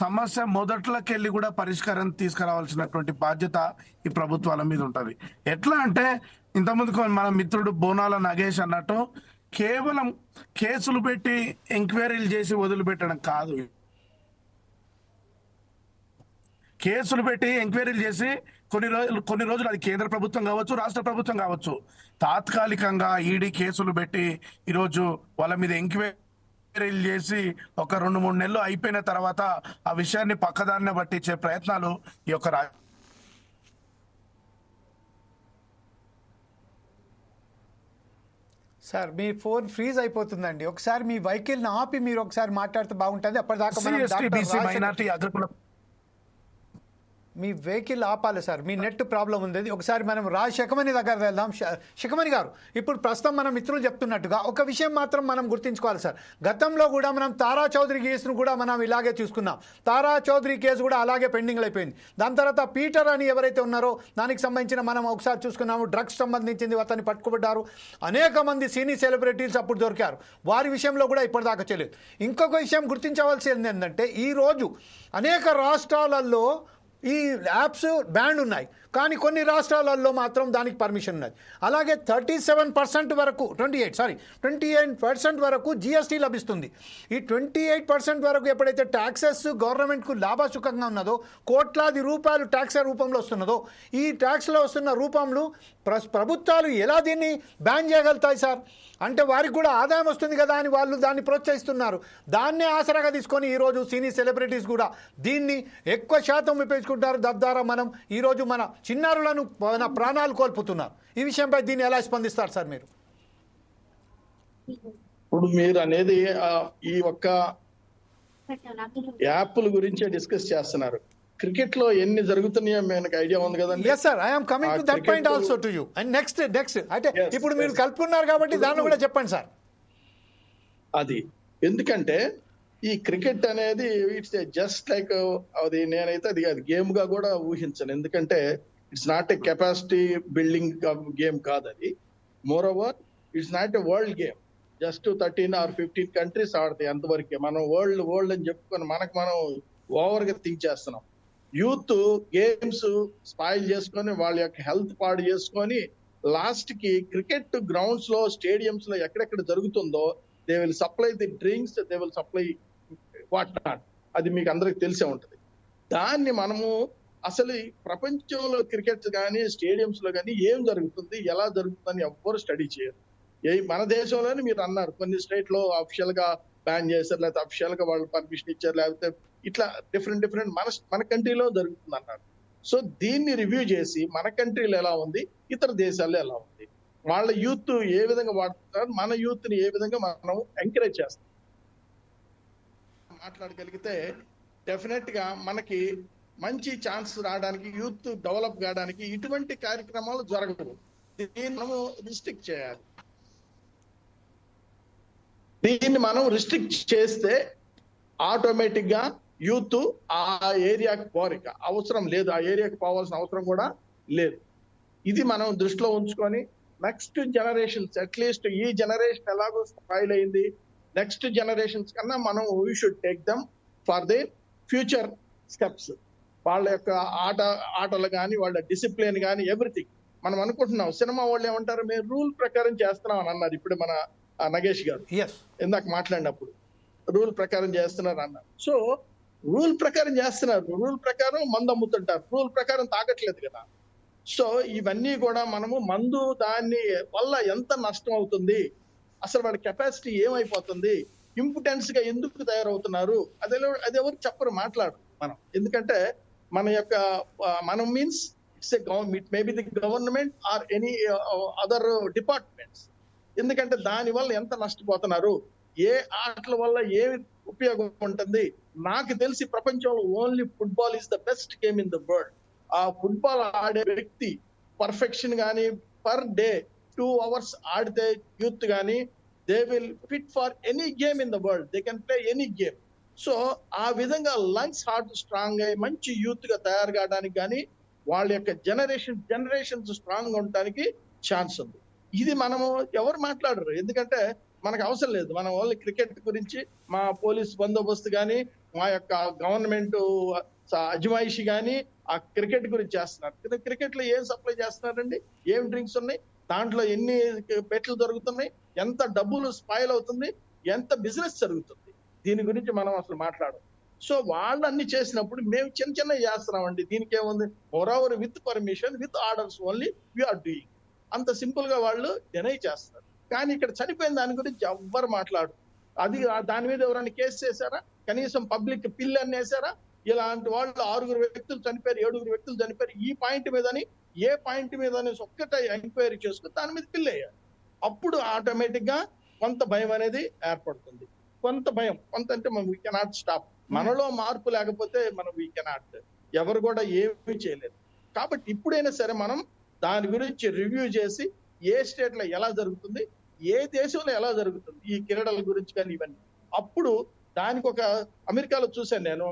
సమస్య మొదట్లోకెళ్ళి కూడా పరిష్కారం తీసుకురావాల్సినటువంటి బాధ్యత ఈ ప్రభుత్వాల మీద ఉంటది. ఎట్లా అంటే, ఇంతకుముందు మన మిత్రుడు బోనాల నగేష్ అన్నట్టు కేవలం కేసులు పెట్టి ఎంక్వైరీలు చేసి వదిలిపెట్టడం కాదు. కేసులు పెట్టి ఎంక్వైరీలు చేసి కొన్ని రోజులు అది కేంద్ర ప్రభుత్వం కావచ్చు, రాష్ట్ర ప్రభుత్వం కావచ్చు, తాత్కాలికంగా ఈడీ కేసులు పెట్టి ఈరోజు వాళ్ళ మీద ఎంక్వైరీలు చేసి ఒక 2-3 నెలలు అయిపోయిన తర్వాత ఆ విషయాన్ని పక్కదారిన పట్టించే ప్రయత్నాలు ఈ యొక్క సార్, మీ ఫోన్ ఫ్రీజ్ అయిపోతుందండి. ఒకసారి మీ వెహికల్ని ఆపి మీరు ఒకసారి మాట్లాడితే బాగుంటుంది. అప్పటిదాకా మీ వెహికల్ ఆపాలి సార్, మీ నెట్ ప్రాబ్లం ఉంది. ఒకసారి మనం శిఖమణి దగ్గర వెళ్దాం. శిఖమణి గారు, ఇప్పుడు ప్రస్తుతం మన మిత్రులు చెప్తున్నట్టుగా ఒక విషయం మాత్రం మనం గుర్తుంచుకోవాలి సార్. గతంలో కూడా మనం తారా చౌదరి కేసును కూడా మనం ఇలాగే చూసుకున్నాం. తారా చౌదరి కేసు కూడా అలాగే పెండింగ్లో అయిపోయింది. దాని తర్వాత పీటర్ అని ఎవరైతే ఉన్నారో దానికి సంబంధించిన మనం ఒకసారి చూసుకున్నాము. డ్రగ్స్ సంబంధించింది అతన్ని పట్టుకోబడ్డారు. అనేక మంది సినీ సెలబ్రిటీస్ అప్పుడు దొరికారు. వారి విషయంలో కూడా ఇప్పటిదాకా చేయలేదు. ఇంకొక విషయం గుర్తించవలసింది ఏంటంటే, ఈరోజు అనేక రాష్ట్రాలలో ఈ యాప్స్ బ్యాన్ ఉన్నాయి, కానీ కొన్ని రాష్ట్రాలలో మాత్రం దానికి పర్మిషన్ ఉన్నది. అలాగే 37% వరకు 28% వరకు జిఎస్టీ లభిస్తుంది. ఈ 28% వరకు ఎప్పుడైతే ట్యాక్సెస్ గవర్నమెంట్కు లాభసుఖంగా ఉన్నదో, కోట్లాది రూపాయలు ట్యాక్స్ రూపంలో వస్తున్నదో, ఈ ట్యాక్స్లో వస్తున్న రూపంలో ప్రభుత్వాలు ఎలా దీన్ని బ్యాన్ చేయగలుగుతాయి సార్? అంటే వారికి కూడా ఆదాయం వస్తుంది కదా అని వాళ్ళు దాన్ని ప్రోత్సహిస్తున్నారు. దాన్నే ఆసరాగా తీసుకొని ఈరోజు సినీ సెలబ్రిటీస్ కూడా దీన్ని ఎక్కువ శాతం ఉపయోగించుకుంటారు. తద్వారా మనం ఈరోజు మన చిన్నారులను మన ప్రాణాలు కోల్పోతున్నారు. ఈ విషయంపై దీన్ని ఎలా స్పందిస్తారు సార్ మీరు? ఇప్పుడు మీరు అనేది ఈ ఒక్క యాప్ల గురించే డిస్కస్ చేస్తున్నారు. క్రికెట్ లో ఎన్ని జరుగుతున్నాయో మీకు ఐడియా ఉంది కదండి. yes sir, I am coming to that point also to you. And next అంటే ఇప్పుడు మీరు కలుపుకున్నారు కాబట్టి దాన్ని కూడా చెప్పండి సార్. అది ఎందుకంటే ఈ క్రికెట్ అనేది ఇట్స్ జస్ట్ లైక్ అది నేనైతే అది గేమ్ గా కూడా ఊహించను. ఎందుకంటే it's not a capacity building game కాదు అది. Moreover it's not a world game. Just 13 or 15 countries ఆడతాయి అంతవరకే. మనం వరల్డ్ అని చెప్పుకొని మనం ఓవర్ గా థింక్ చేస్తున్నాం. యూత్ గేమ్స్ స్పాయిల్ చేసుకొని వాళ్ళ యొక్క హెల్త్ పాడు చేసుకొని లాస్ట్ కి క్రికెట్ గ్రౌండ్స్ లో, స్టేడియంస్ లో ఎక్కడెక్కడ జరుగుతుందో they will supply the drinks, they will supply what not. అది మీకు అందరికి తెలిసే ఉంటది. దాన్ని మనము అసలు ప్రపంచంలో క్రికెట్ కానీ స్టేడియంస్ లో కానీ ఏం జరుగుతుంది, ఎలా జరుగుతుందని ఎవ్వరు స్టడీ చేయరు. మన దేశంలోనే మీరు అన్నారు కొన్ని స్టేట్ లో అఫిషియల్ గా బ్యాన్ చేశారు, లేకపోతే అఫిషియల్ గా వాళ్ళు పర్మిషన్ ఇచ్చారు, లేకపోతే ఇట్లా డిఫరెంట్ మన కంట్రీలో జరుగుతుంది అన్నారు. సో దీన్ని రివ్యూ చేసి మన కంట్రీలో ఎలా ఉంది, ఇతర దేశాల్లో ఎలా ఉంది, వాళ్ళ యూత్ ఏ విధంగా వాడుతున్నారు, మన యూత్ ని ఏ విధంగా మనం ఎంకరేజ్ చేస్తాం మాట్లాడగలిగితే డెఫినెట్ గా మనకి మంచి ఛాన్స్ రావడానికి, యూత్ డెవలప్ కావడానికి ఇటువంటి కార్యక్రమాలు జరగవు. దీన్ని మనము రిస్ట్రిక్ట్ చేయాలి. దీన్ని మనం రిస్ట్రిక్ట్ చేస్తే ఆటోమేటిక్ గా యూత్ ఆ ఏరియాకి పోరిక అవసరం లేదు, ఆ ఏరియాకి పోవాల్సిన అవసరం కూడా లేదు. ఇది మనం దృష్టిలో ఉంచుకొని నెక్స్ట్ జనరేషన్స్, అట్లీస్ట్ ఈ జనరేషన్ ఎలాగో స్పాయిల్ అయింది, నెక్స్ట్ జనరేషన్స్ కన్నా మనం we should take them for the future steps. వాళ్ళ యొక్క ఆటలు కానీ, వాళ్ళ డిసిప్లిన్ కానీ, ఎవ్రీథింగ్. మనం అనుకుంటున్నాం సినిమా వాళ్ళు ఏమంటారు, మేము రూల్ ప్రకారం చేస్తున్నాం అని అన్నారు ఇప్పుడు మన నగేష్ గారు ఇందాక మాట్లాడినప్పుడు, రూల్ ప్రకారం చేస్తున్నారు అన్నారు. సో రూల్ ప్రకారం చేస్తున్నారు, రూల్ ప్రకారం మందు అమ్ముతుంటారు, రూల్ ప్రకారం తాగట్లేదు కదా. సో ఇవన్నీ కూడా మనము మందు దాన్ని వల్ల ఎంత నష్టం అవుతుంది, అసలు వాడి కెపాసిటీ ఏమైపోతుంది, ఇంపార్టెన్స్ గా ఎందుకు తయారవుతున్నారు, అది ఎవరు చెప్పరు, మాట్లాడు మనం. ఎందుకంటే మన యొక్క మనం means it's it may be the government or any other departments. ఎందుకంటే దాని వల్ల ఎంత నష్టపోతున్నారు, ఏ ఆటల వల్ల ఏ ఉపయోగం ఉంటుంది. నాకు తెలిసి ప్రపంచంలో only football is the best game in the world. ఆ ఫుట్బాల్ ఆడే వ్యక్తి పర్ఫెక్షన్ గానీ పర్ డే 2 hours ఆడితే యూత్ గానీ they will fit for any game in the world, they can play any game. So ఆ విధంగా లంగ్స్ హార్ట్ స్ట్రాంగ్ అయ్యి మంచి యూత్ గా తయారు కావడానికి కానీ వాళ్ళ యొక్క జనరేషన్స్ స్ట్రాంగ్ ఉండడానికి ఛాన్స్ ఉంది. ఇది మనము ఎవరు మాట్లాడరు, ఎందుకంటే మనకు అవసరం లేదు. మనం ఓన్లీ క్రికెట్ గురించి మా పోలీస్ బందోబస్తు కానీ, మా యొక్క గవర్నమెంట్ అజమాయిషి కానీ ఆ క్రికెట్ గురించి చేస్తున్నారు. క్రికెట్ లో ఏం సప్లై చేస్తున్నారండి, ఏం డ్రింక్స్ ఉన్నాయి, దాంట్లో ఎన్ని బెట్లు దొరుకుతున్నాయి, ఎంత డబ్బులు స్పాయిల్ అవుతుంది, ఎంత బిజినెస్ జరుగుతుంది, దీని గురించి మనం అసలు మాట్లాడం. సో వాళ్ళు అన్ని చేసినప్పుడు మేము చిన్న చేస్తున్నామండి, దీనికి ఏముంది, moreover with permission with orders only we are doing. అంత సింపుల్ గా వాళ్ళు డినై చేస్తారు. కానీ ఇక్కడ చనిపోయిన దాని గురించి ఎవ్వరు మాట్లాడు. అది దాని మీద ఎవరైనా కేసు చేశారా, కనీసం పబ్లిక్ పిల్ అని వేసారా? ఇలాంటి వాళ్ళు 6 వ్యక్తులు చనిపోయారు, 7 వ్యక్తులు చనిపోయారు, ఈ పాయింట్ మీదని ఏ పాయింట్ మీద ఒక్కటే ఎంక్వైరీ చేసుకుని దాని మీద పిల్ అయ్యారు. అప్పుడు ఆటోమేటిక్ గా కొంత భయం అనేది ఏర్పడుతుంది. కొంత భయం, కొంత అంటే మనం వీ కెనాట్ స్టాప్. మనలో మార్పు లేకపోతే మనం వీ కెనాట్, ఎవరు కూడా ఏమీ చేయలేరు. కాబట్టి ఇప్పుడైనా సరే మనం దాని గురించి రివ్యూ చేసి ఏ స్టేట్ లో ఎలా జరుగుతుంది, ఏ దేశంలో ఎలా జరుగుతుంది ఈ క్రీడల గురించి కానీ ఇవన్నీ. అప్పుడు దానికి ఒక అమెరికాలో చూశాను నేను,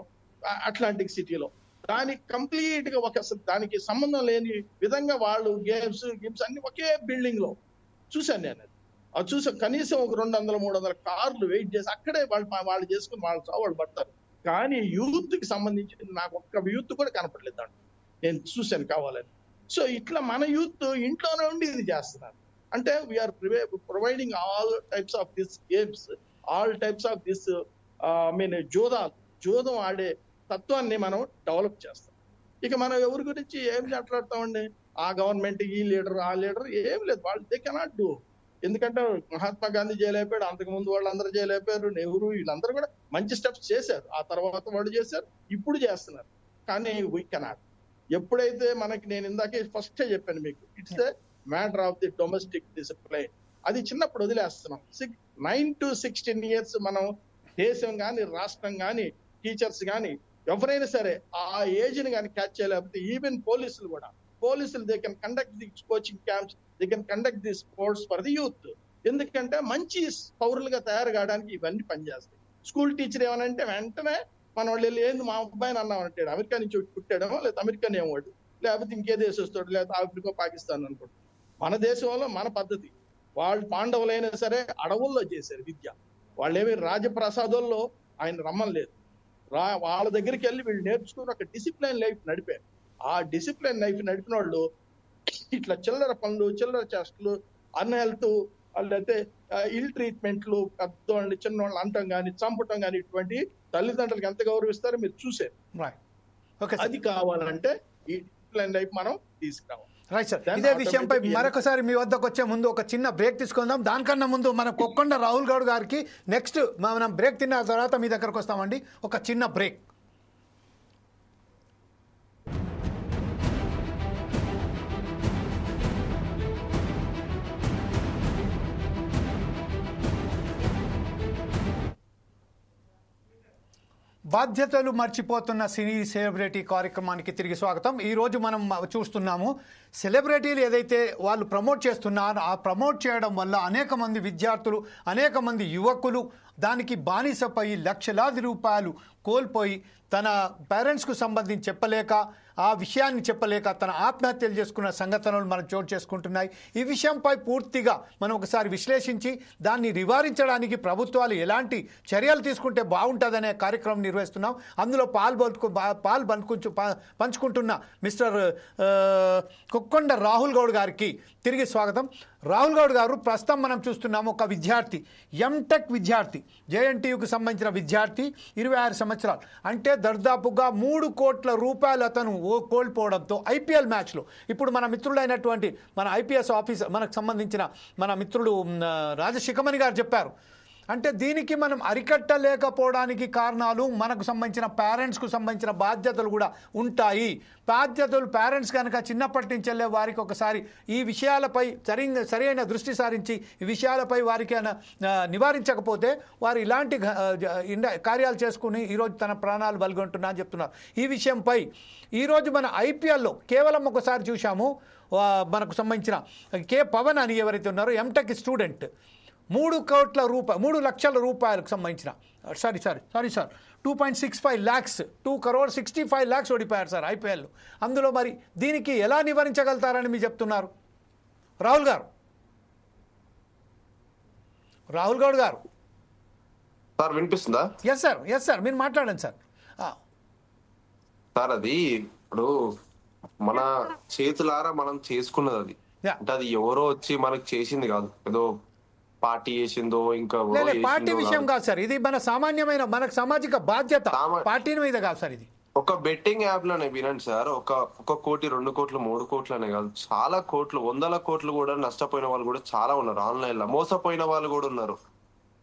అట్లాంటిక్ సిటీలో, దానికి కంప్లీట్ గా ఒక దానికి సంబంధం లేని విధంగా వాళ్ళు గేమ్స్ అన్ని ఒకే బిల్డింగ్ లో చూశాను నేను. అది చూసాం, కనీసం ఒక 200-300 కార్లు వెయిట్ చేసి అక్కడే వాళ్ళు చేసుకుని వాళ్ళు పడతారు. కానీ యూత్ కి సంబంధించి నాకు ఒక్క యూత్ కూడా కనపడలేదు దాంట్లో, నేను చూశాను కావాలని. సో ఇట్లా మన యూత్ ఇంట్లోనే ఉండి ఇది చేస్తున్నారు. అంటే we are providing all types of this games, all types of this జూదం ఆడే తత్వాన్ని మనం డెవలప్ చేస్తాం. ఇక మనం ఎవరి గురించి ఏం మాట్లాడతామండి, ఆ గవర్నమెంట్ ఈ లీడర్ ఆ లీడర్ ఏం లేదు, వాళ్ళు దే కెనాట్ డూ. ఎందుకంటే మహాత్మా గాంధీ జైలైపోయాడు, అంతకు ముందు వాళ్ళందరూ జైలైపోయారు, నెహ్రూ వీళ్ళందరూ కూడా మంచి స్టెప్స్ చేశారు, ఆ తర్వాత వాళ్ళు చేశారు, ఇప్పుడు చేస్తున్నారు. కానీ వీ కెనాట్. ఎప్పుడైతే మనకి, నేను ఇందాకే ఫస్ట్ చెప్పాను మీకు, it's a matter of the domestic discipline. అది చిన్నప్పుడు వదిలేస్తున్నాం. 9 to 16 years మనం దేశం కానీ, రాష్ట్రం కానీ, టీచర్స్ కానీ ఎవరైనా సరే ఆ ఏజ్ ని కానీ క్యాచ్ చేయలేకపోతే, ఈవెన్ పోలీసులు they can conduct the coaching camps, they can conduct the sports for the youth. ఎందుకంటే మంచి పౌరులుగా తయారు కావడానికి ఇవన్నీ పనిచేస్తాయి. స్కూల్ టీచర్ ఏమనంటే వెంటనే మన వాళ్ళు వెళ్ళి, ఏంది మా అబ్బాయిని అన్నామంటాడు, అమెరికా నుంచి పుట్టాడేమో, లేదా అమెరికన్ ఏమోడు, లేకపోతే ఇంకే దేశం వస్తాడు, లేదా ఆఫ్రికా పాకిస్తాన్ అనుకుంటాడు. మన దేశంలో మన పద్ధతి, వాళ్ళు పాండవులైనా సరే అడవుల్లో చేశారు విద్య. వాళ్ళేమి రాజప్రసాదంలో ఆయన రమ్మలేదు, వాళ్ళ దగ్గరికి వెళ్ళి వీళ్ళు నేర్చుకుని ఒక డిసిప్లైన్ లైఫ్ నడిపారు. ఆ డిసిప్లైన్ లైఫ్ నడిపిన వాళ్ళు ఇట్లా చిల్లర పనులు, చిల్లర చేష్టలు, అన్హెల్త్, వాళ్ళైతే ఇల్ ట్రీట్మెంట్లు, పెద్దవాళ్ళు చిన్నవాళ్ళు అంటాం కానీ, చంపటం కానీ, ఇటువంటి తల్లిదండ్రులకు ఎంత గౌరవిస్తారో మీరు చూసారు. అది కావాలంటే ఈ డిసిప్లైన్ లైఫ్ మనం తీసుకురావాలి. రైట్ సార్, ఇదే విషయంపై మరొకసారి మీ వద్దకు వచ్చే ముందు ఒక చిన్న బ్రేక్ తీసుకుందాం. దానికన్నా ముందు మన కొక్కొండ రాహుల్ గౌడ్ గారికి నెక్స్ట్ మనం బ్రేక్ తిన్న తర్వాత మీ దగ్గరకు వస్తామండి. ఒక చిన్న బ్రేక్. బాధ్యతలు మర్చిపోతున్న సినీ సెలబ్రిటీ కార్యక్రమానికి తిరిగి స్వాగతం. ఈరోజు మనం చూస్తున్నాము సెలబ్రిటీలు ఏదైతే వాళ్ళు ప్రమోట్ చేస్తున్నారో ఆ ప్రమోట్ చేయడం వల్ల అనేక మంది విద్యార్థులు, అనేక మంది యువకులు దానికి బానిసపై లక్షలాది రూపాయలు కోల్పోయి తన పేరెంట్స్కు సంబంధించి చెప్పలేక, ఆ విషయాన్ని చెప్పలేక తన ఆత్మహత్యలు చేసుకున్న సంఘటనలు మనం చోటు చేసుకుంటున్నాయి. ఈ విషయంపై పూర్తిగా మనం ఒకసారి విశ్లేషించి దాన్ని నివారించడానికి ప్రభుత్వాలు ఎలాంటి చర్యలు తీసుకుంటే బాగుంటుందనే కార్యక్రమం నిర్వహిస్తున్నాం. అందులో పంచుకుంటున్న మిస్టర్ కుక్కొండ రాహుల్ గౌడ్ గారికి తిరిగి స్వాగతం. రాహుల్ గౌడ్ గారు, ప్రస్తుతం మనం చూస్తున్నాము ఒక విద్యార్థి, ఎంటెక్ విద్యార్థి, జేఎన్టీయూకి సంబంధించిన విద్యార్థి, 26 సంవత్సరాలు, అంటే దాదాపుగా 3 కోట్ల రూపాయలు అతను కోల్పోవడంతో ఐపీఎల్ మ్యాచ్లో, ఇప్పుడు మన మిత్రుడైనటువంటి మన ఐపీఎస్ ఆఫీసర్ మనకు సంబంధించిన మన మిత్రుడు రాజశిఖమణి గారు చెప్పారు. అంటే దీనికి మనం అరికట్టలేకపోవడానికి కారణాలు మనకు సంబంధించిన పేరెంట్స్కు సంబంధించిన బాధ్యతలు కూడా ఉంటాయి. పేరెంట్స్ కనుక చిన్నప్పటి నుంచి వెళ్ళే వారికి ఒకసారి ఈ విషయాలపై సరైన దృష్టి సారించి ఈ విషయాలపై వారికి నివారించకపోతే వారు ఇలాంటి కార్యాలు చేసుకుని ఈరోజు తన ప్రాణాలు బలిగొంటున్నా అని చెప్తున్నారు. ఈ విషయంపై ఈరోజు మన ఐపీఎల్లో కేవలం ఒకసారి చూసాము. మనకు సంబంధించిన కే పవన్ అని ఎవరైతే ఉన్నారో ఎంటెక్ స్టూడెంట్ 3 లక్షల రూపాయలకు సంబంధించిన సారీ సార్ 2.65 lakhs 2.65 lakhs ఓడిపోయారు సార్ ఐపీఎల్. అందులో మరి దీనికి ఎలా నివారించగలుగుతారని మీరు చెప్తున్నారు రాహుల్ గౌడ్ గారు? సార్ వినిపిస్తుందా? ఎస్ సార్ మీరు మాట్లాడండి సార్. సార్ అది ఇప్పుడు మన చేతులారా మనం చేసుకున్నది అది. అంటే అది ఎవరో వచ్చి మనకు చేసింది కాదు, ఏదో పార్టీ చేసిందో ఇంకా పార్టీ విషయం కాదు సార్. ఇది మన సామాన్యమైన మనకు సామాజిక బాధ్యత, పార్టీ మీద కాదు సార్. ఇది ఒక బెట్టింగ్ యాప్ లోనే వినండి సార్, ఒక కోటి 2 కోట్లు 3 కోట్లు అనే కాదు, చాలా కోట్లు, 100 కోట్లు కూడా నష్టపోయిన వాళ్ళు కూడా చాలా ఉన్నారు. ఆన్లైన్ లో మోసపోయిన వాళ్ళు కూడా ఉన్నారు.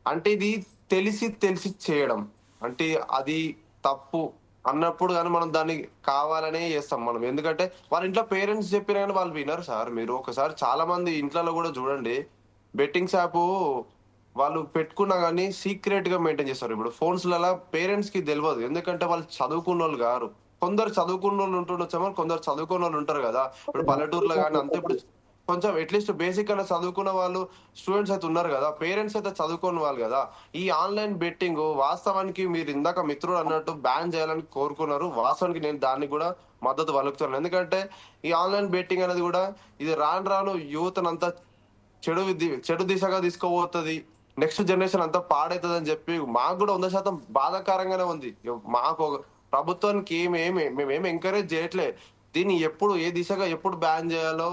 అంటే ఇది తెలిసి చేయడం అంటే అది తప్పు అన్నప్పుడు కానీ మనం దాన్ని కావాలనే చేస్తాం మనం. ఎందుకంటే వాళ్ళ ఇంట్లో పేరెంట్స్ చెప్పినా కానీ వాళ్ళు వినరు సార్. మీరు ఒకసారి చాలా మంది ఇంట్లో కూడా చూడండి, బెట్టింగ్ షాపు వాళ్ళు పెట్టుకున్నా కానీ సీక్రెట్ గా మెయింటైన్ చేస్తారు. ఇప్పుడు ఫోన్స్ లలో పేరెంట్స్ కి తెలియదు, ఎందుకంటే వాళ్ళు చదువుకున్న వాళ్ళు గారు. కొందరు చదువుకున్న వాళ్ళు ఉంటుండొచ్చేమో, కొందరు చదువుకున్న వాళ్ళు ఉంటారు కదా. ఇప్పుడు పల్లెటూరులో కానీ అంతే, ఇప్పుడు కొంచెం అట్లీస్ట్ బేసిక్ అయినా చదువుకున్న వాళ్ళు స్టూడెంట్స్ అయితే ఉన్నారు కదా, పేరెంట్స్ అయితే చదువుకున్న వాళ్ళు కదా. ఈ ఆన్లైన్ బెట్టింగ్ వాస్తవానికి మీరు ఇందాక మిత్రుడు అన్నట్టు బ్యాన్ చేయాలని కోరుకున్నారు. వాస్తవానికి నేను దాన్ని కూడా మద్దతు పలుకుతున్నాను. ఎందుకంటే ఈ ఆన్లైన్ బెట్టింగ్ అనేది కూడా ఇది రాను యూత్నంతా చెడు దిశగా తీసుకోబోతుంది, నెక్స్ట్ జనరేషన్ అంతా పాడవుతుంది అని చెప్పి మాకు కూడా 100% బాధాకరంగానే ఉంది. మాకు ప్రభుత్వానికి మేమేమి ఎంకరేజ్ చేయట్లే. దీన్ని ఎప్పుడు ఏ దిశగా ఎప్పుడు బ్యాన్ చేయాలో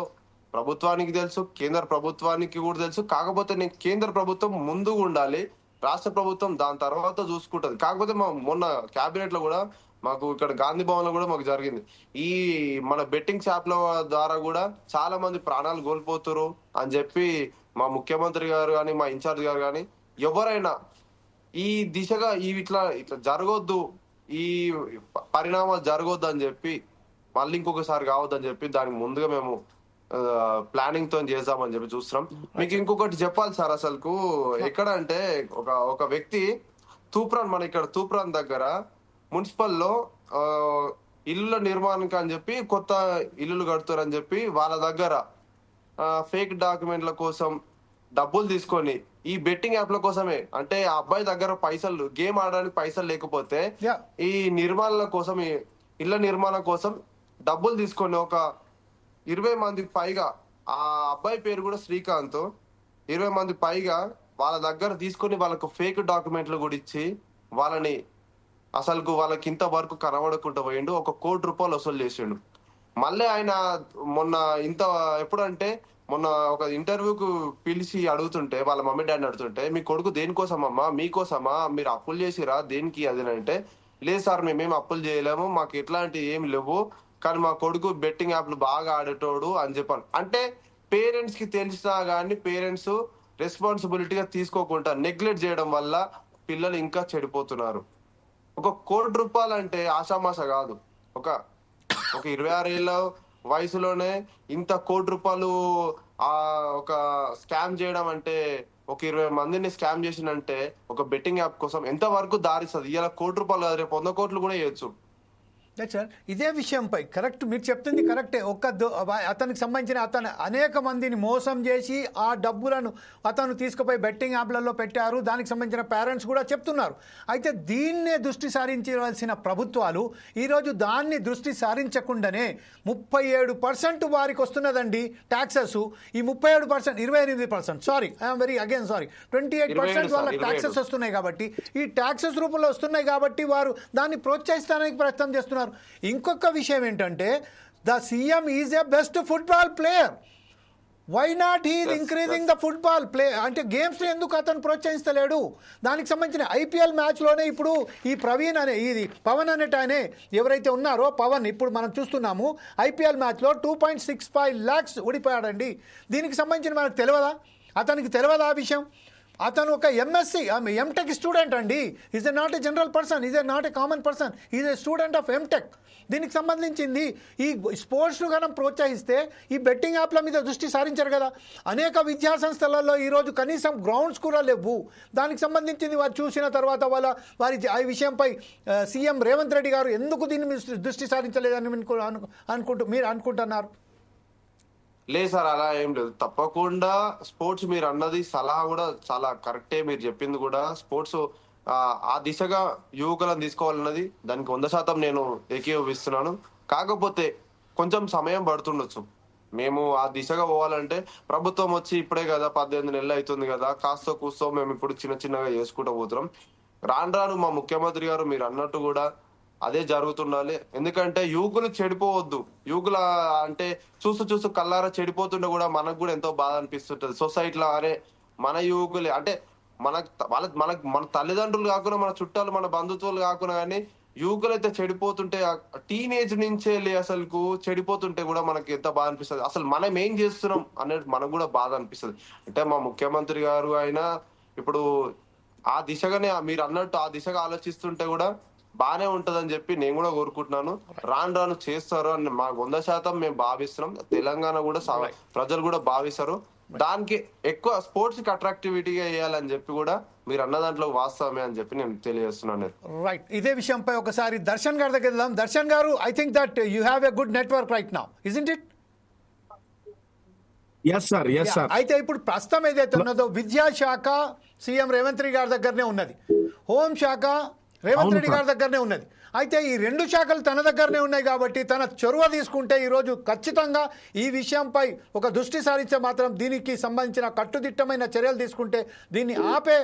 ప్రభుత్వానికి తెలుసు, కేంద్ర ప్రభుత్వానికి కూడా తెలుసు. కాకపోతే నేను కేంద్ర ప్రభుత్వం ముందుగా ఉండాలి, రాష్ట్ర ప్రభుత్వం దాని తర్వాత చూసుకుంటది. కాకపోతే మొన్న క్యాబినెట్ లో కూడా మాకు ఇక్కడ గాంధీ భవన్ లో కూడా మాకు జరిగింది. ఈ మన బెట్టింగ్ యాప్ల ద్వారా కూడా చాలా మంది ప్రాణాలు కోల్పోతున్నారు అని చెప్పి మా ముఖ్యమంత్రి గారు కానీ, మా ఇన్ఛార్జ్ గారు కానీ, ఎవరైనా ఈ దిశగా ఇట్లా జరగొద్దు, ఈ పరిణామాలు జరగొద్దు అని చెప్పి, మళ్ళీ ఇంకొకసారి కావద్దని చెప్పి దానికి ముందుగా మేము ప్లానింగ్ తో చేద్దామని చెప్పి చూస్తున్నాం. మీకు ఇంకొకటి చెప్పాలి సార్, అసలుకు ఎక్కడ అంటే ఒక వ్యక్తి తూప్రాన్, మన ఇక్కడ తూప్రాన్ దగ్గర మున్సిపల్లో ఇల్లుల నిర్మాణానికి అని చెప్పి కొత్త ఇల్లులు కడుతారని చెప్పి వాళ్ళ దగ్గర ఫేక్ డాక్యుమెంట్ల కోసం డబ్బులు తీసుకొని ఈ బెట్టింగ్ యాప్ల కోసమే, అంటే ఆ అబ్బాయి దగ్గర పైసలు, గేమ్ ఆడడానికి పైసలు లేకపోతే ఈ నిర్మాణాల కోసం, ఈ ఇళ్ల నిర్మాణం కోసం డబ్బులు తీసుకొని ఒక 20 మందికి పైగా, ఆ అబ్బాయి పేరు కూడా శ్రీకాంత్, 20 మంది పైగా వాళ్ళ దగ్గర తీసుకొని వాళ్ళకు ఫేక్ డాక్యుమెంట్లు కూడా ఇచ్చి వాళ్ళని అసలు వాళ్ళకి ఇంతవరకు కనబడకుండా పోయిండు. 1 కోటి రూపాయలు వసూలు చేసిండు. మళ్ళీ ఆయన మొన్న ఎప్పుడంటే మొన్న ఒక ఇంటర్వ్యూకు పిలిచి అడుగుతుంటే, వాళ్ళ మమ్మీ డాడీని అడుగుతుంటే, మీ కొడుకు దేనికోసమమ్మా, మీకోసమా, మీరు అప్పులు చేసిరా, దేనికి అది అంటే, లేదు సార్ మేమేం అప్పులు చేయలేము, మాకు ఎట్లాంటి ఏమి లేవు, కానీ మా కొడుకు బెట్టింగ్ యాప్లు బాగా ఆడేటోడు అని చెప్పాను. అంటే పేరెంట్స్ కి తెలిసినా కానీ పేరెంట్స్ రెస్పాన్సిబిలిటీగా తీసుకోకుండా నెగ్లెక్ట్ చేయడం వల్ల పిల్లలు ఇంకా చెడిపోతున్నారు. 1 కోటి రూపాయలు అంటే ఆషామాష కాదు. ఒక 26 ఏళ్ళ వయసులోనే ఇంత 1 కోటి రూపాయలు ఒక స్కామ్ చేయడం అంటే ఒక 20 మందిని స్కామ్ చేసిందంటే ఒక బెట్టింగ్ యాప్ కోసం ఎంత వరకు దారిస్తుంది? ఇలా ₹1,00,00,000 కాదు, రేపు 100 కోట్లు కూడా చేయొచ్చు. సార్ ఇదే విషయంపై కరెక్ట్, మీరు చెప్తుంది కరెక్టే. అతనికి సంబంధించిన అతను అనేక మందిని మోసం చేసి ఆ డబ్బులను అతను తీసుకుపోయి బెట్టింగ్ యాప్లలో పెట్టారు. దానికి సంబంధించిన పేరెంట్స్ కూడా చెప్తున్నారు. అయితే దీన్నే దృష్టి సారించవలసిన ప్రభుత్వాలు ఈరోజు దాన్ని దృష్టి సారించకుండానే 37% వారికి వస్తున్నదండి ట్యాక్సెస్. ఈ 37%, 28%, sorry I'm very again sorry, 28% వాళ్ళ ట్యాక్సెస్ వస్తున్నాయి. కాబట్టి ఈ ట్యాక్సెస్ రూపంలో వస్తున్నాయి కాబట్టి వారు దాన్ని ప్రోత్సహిస్తానికి ప్రయత్నం చేస్తున్నారు. ఇంకొక విషయం ఏంటంటే the CM is a best football player. Why not he increasing the football play అంటే గేమ్స్ని ఎందుకు అతను ప్రోత్సహిస్తలేడు? దానికి సంబంధించిన ఐపీఎల్ మ్యాచ్లోనే ఇప్పుడు ఈ ప్రవీణ్ అనే ఇది పవన్ అనేట ఆయన ఎవరైతే ఉన్నారో పవన్, ఇప్పుడు మనం చూస్తున్నాము ఐపీఎల్ మ్యాచ్లో 2.65 lakhs ఓడిపోయాడండి. దీనికి సంబంధించిన మనకు తెలియదా? అతనికి తెలియదా ఆ విషయం? అతను ఒక ఎంఎస్సి ఎంటెక్ స్టూడెంట్ అండి. Is a not a general person, is a not a common person, is a student of MTech. దీనికి సంబంధించింది ఈ స్పోర్ట్స్ను మనం ప్రోత్సహిస్తే ఈ బెట్టింగ్ యాప్ల మీద దృష్టి సారించారు కదా. అనేక విద్యా సంస్థలలో ఈరోజు కనీసం గ్రౌండ్స్ కూడా లేవు. దానికి సంబంధించింది వారు చూసిన తర్వాత వారి ఈ విషయంపై సీఎం రేవంత్ రెడ్డి గారు ఎందుకు దీని మీద దృష్టి సారించలేదని మీరు అనుకుంటున్నారు? లేదు సార్, అలా ఏం లేదు. తప్పకుండా స్పోర్ట్స్ మీరు అన్నది సలహా కూడా చాలా కరెక్టే. మీరు చెప్పింది కూడా స్పోర్ట్స్ ఆ దిశగా యువకులను తీసుకోవాలన్నది దానికి 100% నేను ఏకీభవిస్తున్నాను. కాకపోతే కొంచెం సమయం పడుతుండొచ్చు. మేము ఆ దిశగా పోవాలంటే ప్రభుత్వం వచ్చి ఇప్పుడే కదా 18 నెలలు అవుతుంది కదా, కాస్త కూస్తో మేము ఇప్పుడు చిన్న చిన్నగా చేసుకుంటూ పోతున్నాం. రాను రాను మా ముఖ్యమంత్రి గారు మీరు అన్నట్టు కూడా అదే జరుగుతుండాలి. ఎందుకంటే యువకులు చెడిపోవద్దు. యువకుల అంటే చూస్తూ కల్లారా చెడిపోతుంటే కూడా మనకు కూడా ఎంతో బాధ అనిపిస్తుంటది. సొసైటీలో అరే మన యువకులే అంటే మన తల్లిదండ్రులు కాకుండా మన చుట్టాలు మన బంధుత్వాలు కాకుండా కానీ యువకులు అయితే చెడిపోతుంటే టీనేజ్ నుంచే అసలుకు చెడిపోతుంటే కూడా మనకి ఎంత బాధ అనిపిస్తుంది. అసలు మనం ఏం చేస్తున్నాం అనేది మనకు కూడా బాధ అనిపిస్తుంది. అంటే మా ముఖ్యమంత్రి గారు అయినా ఇప్పుడు ఆ దిశగానే మీరు అన్నట్టు ఆ దిశగా ఆలోచిస్తుంటే కూడా బానే ఉంటదని చెప్పి నేను కూడా కోరుకుంటున్నాను. రాను రాను చేస్తారు అని మా 100% మేము భావిస్తున్నాం. తెలంగాణ కూడా ప్రజలు కూడా భావిస్తారు. దానికి ఎక్కువ స్పోర్ట్స్ కి అట్రాక్టివిటీగా వేయాలని చెప్పి కూడా మీరు అన్న దాంట్లో వాస్తవమే అని చెప్పి నేను తెలియజేస్తున్నాను. రైట్, ఇదే విషయంపై ఒకసారి దర్శన్ గారి దగ్గర వెళ్దాం. దర్శన్ గారు, I think that you have a good network right now, isn't it? Yes sir, yes sir. అయితే ఇప్పుడు ప్రస్తుతం ఏదైతే ఉన్నదో విద్యాశాఖ సీఎం రేవంత్ రెడ్డి గారి దగ్గరనే ఉన్నది, హోంశాఖ రేవంత్ రెడ్డి గారి దగ్గరనే ఉన్నది. అయితే ఈ 2 శాఖలు తన దగ్గరనే ఉన్నాయి కాబట్టి తన చొరవ తీసుకుంటే ఈరోజు ఖచ్చితంగా ఈ విషయంపై ఒక దృష్టి సారించే మాత్రం దీనికి సంబంధించిన కట్టుదిట్టమైన చర్యలు తీసుకుంటే దీన్ని ఆపే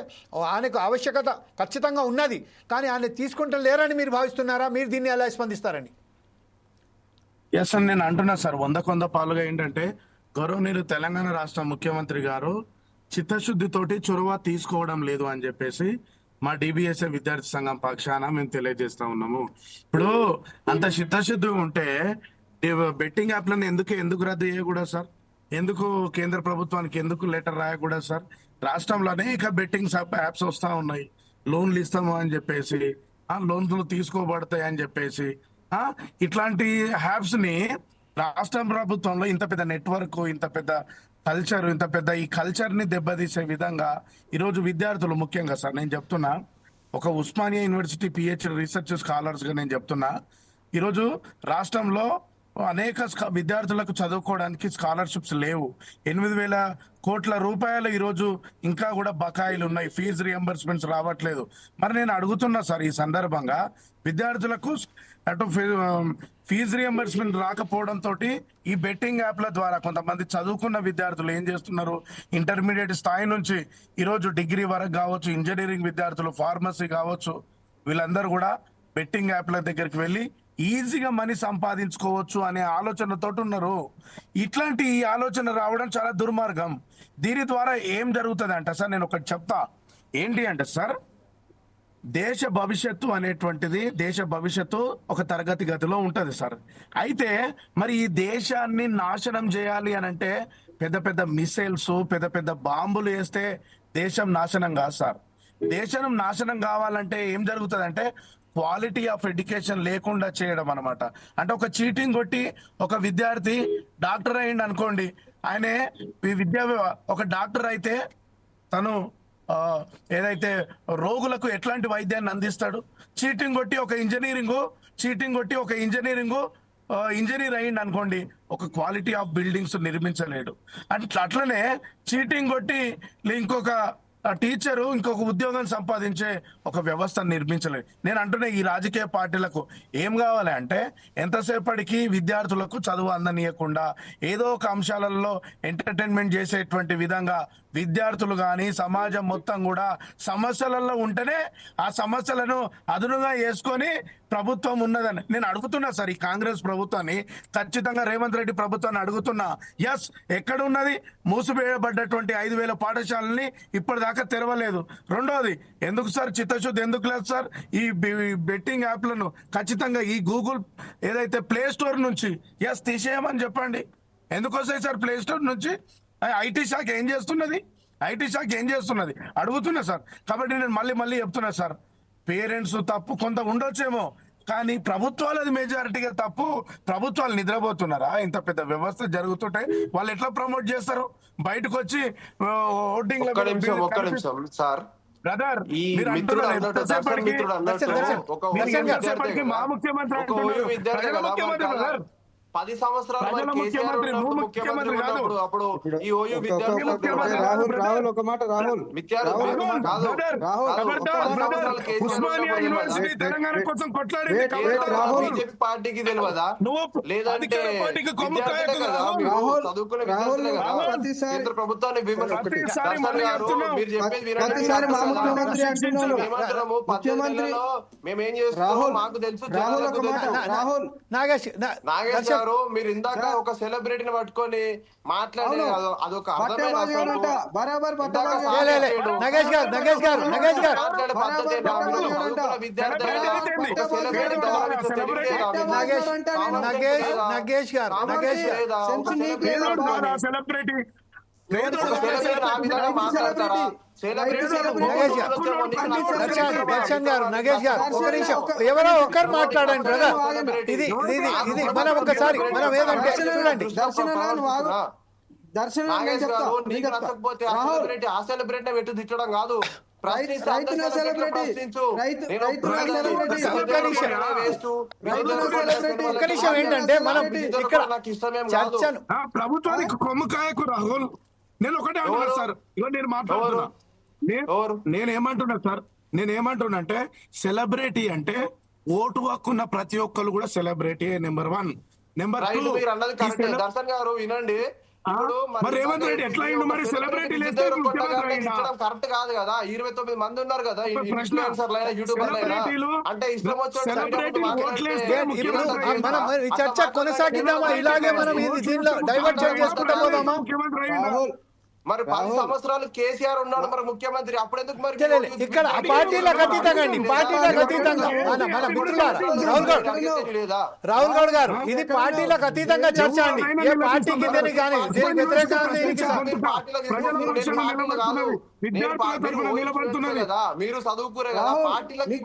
ఆయనకు ఆవశ్యకత ఖచ్చితంగా ఉన్నది. కానీ ఆయన తీసుకుంటే లేరని మీరు భావిస్తున్నారా? మీరు దీన్ని ఎలా స్పందిస్తారని? ఎస్ అని నేను అంటున్నా సార్. 100 పాలుగా ఏంటంటే గౌరవనీయులు తెలంగాణ రాష్ట్ర ముఖ్యమంత్రి గారు చిత్తశుద్ధితోటి చొరవ తీసుకోవడం లేదు అని చెప్పేసి మా డిబిఎస్ఏ విద్యార్థి సంఘం పక్షాన మేము తెలియజేస్తా ఉన్నాము. ఇప్పుడు అంత చిత్తశుద్ధి ఉంటే బెట్టింగ్ యాప్లను ఎందుకు రద్దు చేయకూడదు సార్? ఎందుకు కేంద్ర ప్రభుత్వానికి ఎందుకు లెటర్ రాయకూడదు సార్? రాష్ట్రంలో అనేక బెట్టింగ్ యాప్స్ వస్తా ఉన్నాయి. లోన్లు ఇస్తాము అని చెప్పేసి, లోన్లు తీసుకోబడతాయి అని చెప్పేసి, ఇట్లాంటి యాప్స్ ని రాష్ట్ర ప్రభుత్వంలో ఇంత పెద్ద నెట్వర్క్, ఇంత పెద్ద కల్చర్, ఇంత పెద్ద ఈ కల్చర్ ని దెబ్బతీసే విధంగా ఈరోజు విద్యార్థులు ముఖ్యంగా సార్ నేను చెప్తున్నా, ఒక Osmania university PhD research scholars గా నేను చెప్తున్నా, ఈరోజు రాష్ట్రంలో అనేక విద్యార్థులకు చదువుకోవడానికి స్కాలర్షిప్స్ లేవు. 8,000 కోట్ల రూపాయలు ఈరోజు ఇంకా కూడా బకాయిలు ఉన్నాయి. ఫీజు రియంబర్స్మెంట్స్ రావట్లేదు. మరి నేను అడుగుతున్నా సార్, ఈ సందర్భంగా విద్యార్థులకు అటు ఫీజు రియంబర్స్మెంట్ రాకపోవడంతో ఈ బెట్టింగ్ యాప్ల ద్వారా కొంతమంది చదువుకున్న విద్యార్థులు ఏం చేస్తున్నారు, ఇంటర్మీడియట్ స్థాయి నుంచి ఈరోజు డిగ్రీ వరకు కావచ్చు, ఇంజనీరింగ్ విద్యార్థులు, ఫార్మసీ కావచ్చు, వీళ్ళందరూ కూడా బెట్టింగ్ యాప్ల దగ్గరికి వెళ్ళి ఈజీగా మనీ సంపాదించుకోవచ్చు అనే ఆలోచనతో ఉన్నారు. ఇట్లాంటి ఈ ఆలోచన రావడం చాలా దుర్మార్గం. దీని ద్వారా ఏం జరుగుతుంది అంటే సార్, నేను ఒకటి చెప్తా. ఏంటి అంటే సార్, దేశ భవిష్యత్తు అనేటువంటిది, దేశ భవిష్యత్తు ఒక తరగతి గతిలో ఉంటది సార్. అయితే మరి ఈ దేశాన్ని నాశనం చేయాలి అని అంటే పెద్ద పెద్ద మిసైల్స్, పెద్ద పెద్ద బాంబులు వేస్తే దేశం నాశనం కాదు సార్. దేశం నాశనం కావాలంటే ఏం జరుగుతుంది అంటే క్వాలిటీ ఆఫ్ ఎడ్యుకేషన్ లేకుండా చేయడం అనమాట. అంటే ఒక చీటింగ్ కొట్టి ఒక విద్యార్థి డాక్టర్ అయ్యిండు అనుకోండి, ఆయనే ఒక డాక్టర్ అయితే తను ఏదైతే రోగులకు ఎట్లాంటి వైద్యాన్ని అందిస్తాడు? చీటింగ్ కొట్టి ఒక ఇంజనీర్ అయ్యింది అనుకోండి, ఒక క్వాలిటీ ఆఫ్ బిల్డింగ్స్ నిర్మించలేడు. అట్లనే చీటింగ్ కొట్టి ఇంకొక టీచరు ఇంకొక ఉద్యోగం సంపాదించే ఒక వ్యవస్థను నిర్మించలేదు. నేను అంటున్నా, ఈ రాజకీయ పార్టీలకు ఏం కావాలి అంటే ఎంతసేపటికి విద్యార్థులకు చదువు అందనీయకుండా ఏదో ఒక అంశాలలో ఎంటర్టైన్మెంట్ చేసేటువంటి విధంగా విద్యార్థులు కానీ సమాజం మొత్తం కూడా సమస్యలలో ఉంటేనే ఆ సమస్యలను అదునుగా వేసుకొని ప్రభుత్వం ఉన్నదని నేను అడుగుతున్నా సార్. ఈ కాంగ్రెస్ ప్రభుత్వాన్ని, ఖచ్చితంగా రేవంత్ రెడ్డి ప్రభుత్వాన్ని అడుగుతున్నా. ఎస్, ఎక్కడ ఉన్నది? మూసివేయబడ్డటువంటి 5,000 పాఠశాలని ఇప్పటిదాకా తెరవలేదు. రెండోది, ఎందుకు సార్ చిత్తశుద్ధి ఎందుకు లేదు సార్? ఈ బెట్టింగ్ యాప్లను ఖచ్చితంగా ఈ గూగుల్ ఏదైతే ప్లే స్టోర్ నుంచి తీసేయమని చెప్పండి. ఎందుకు వస్తాయి సార్ ప్లే స్టోర్ నుంచి? ఐటీ శాఖ ఏం చేస్తున్నది అడుగుతున్నా సార్. కాబట్టి నేను మళ్ళీ చెప్తున్నా సార్, పేరెంట్స్ తప్పు కొంత ఉండొచ్చేమో, కానీ ప్రభుత్వాలది మెజారిటీగా తప్పు. ప్రభుత్వాలు నిద్రపోతున్నారా? ఇంత పెద్ద వ్యవస్థ జరుగుతుంటే వాళ్ళు ఎట్లా ప్రమోట్ చేస్తారు? బయటకు వచ్చి ఓటింగ్ ఒక్క నిమిషం సార్. బ్రదర్, ఈ మీరు మిత్రుడు అంటున్నారు అన్నట్టు దర్శన్ మిత్రుడు అన్నట్టు ఒక ఎంతసేపటికి మా ముఖ్యమంత్రి అంటున్నారు. 10 సంవత్సరాలు ప్రజల మరి కేసీఆర్ ముఖ్యమంత్రి, ఉన్నప్పుడు నువ్వు ముఖ్యమంత్రి ముఖ్యమంత్రి ఉన్నప్పుడు అప్పుడు ఈ ఓయూ విద్యార్థులకు రాహుల్ ఒక మాట రాహుల్ ఉస్మానియా యూనివర్సిటీ తెలంగాణ కోసం కొట్లాడింది బీజేపీ పార్టీకి తెలియదా? లేదంటే విద్యార్థులే కదా, మీరు చదువుకునే విద్యార్థులే కదా కేంద్ర ప్రభుత్వాన్ని విమర్శించారు. మీరు చెప్పేది వినండి. ఏమంటున్నాము? 18 నెలల్లో మేమేం చేస్తున్నామో మాకు తెలుసు, జనాలకు తెలుసు. నాగేష్ గారు, మీరు ఇందాక ఒక సెలబ్రిటీని పట్టుకొని మాట్లాడే అదొక అర్థమైన నగేష్ గారు నగేష్ గారు ఒక నిమిషం, ఎవరో ఒకరు మాట్లాడండి బ్రదర్. ఇది మనం ఒకసారి మనం ఏదంటే చూడండి, తిట్టడం కాదు, ఒక్క నిమిషం ఏంటంటే మనం ఇక్కడ చర్చను ప్రభుత్వానికి కొమ్ము కాయకు రాహుల్. నేను ఒకటే అంటున్నా సార్, ఇవాళ నేను మాట్లాడుతున్నా. నేనేమంటున్నా అంటే సెలబ్రిటీ అంటే ఓటు హక్కున్న ప్రతి ఒక్కరు కూడా సెలబ్రిటీ. నెంబర్ 1. నెంబర్ 2, మీరు అన్నది కరెక్టే దర్శన్ గారు, వినండి. మరి రేవంత్ రెడ్డి ఎట్లా అయిండు? మరి సెలబ్రిటీ కరెక్ట్ కాదు కదా. 29 మంది ఉన్నారు కదా యూట్యూబర్లు, అంటే ఇష్టం మనం ఈ చర్చ కొనసాగిద్దామా? ఇలాగే మనం ఇది దీనిలో డైవర్ట్ చేసుకుంటా పోదామా? మరి 10 సంవత్సరాలు కేసీఆర్ ఉన్నాడు మరి ముఖ్యమంత్రి, అప్పుడెందుకు మరి ఇక్కడ పార్టీలకు అతీతంగా అండి, పార్టీలకు అతీతంగా మన మిత్రులారా రాహుల్ గౌడ్ గారు, ఇది పార్టీలకు అతీతంగా చర్చ అండి. ఏ పార్టీకి దీనికి కానీ దీనికి వ్యతిరేకంగా మీరు చదువుకునే కదా పార్టీలకి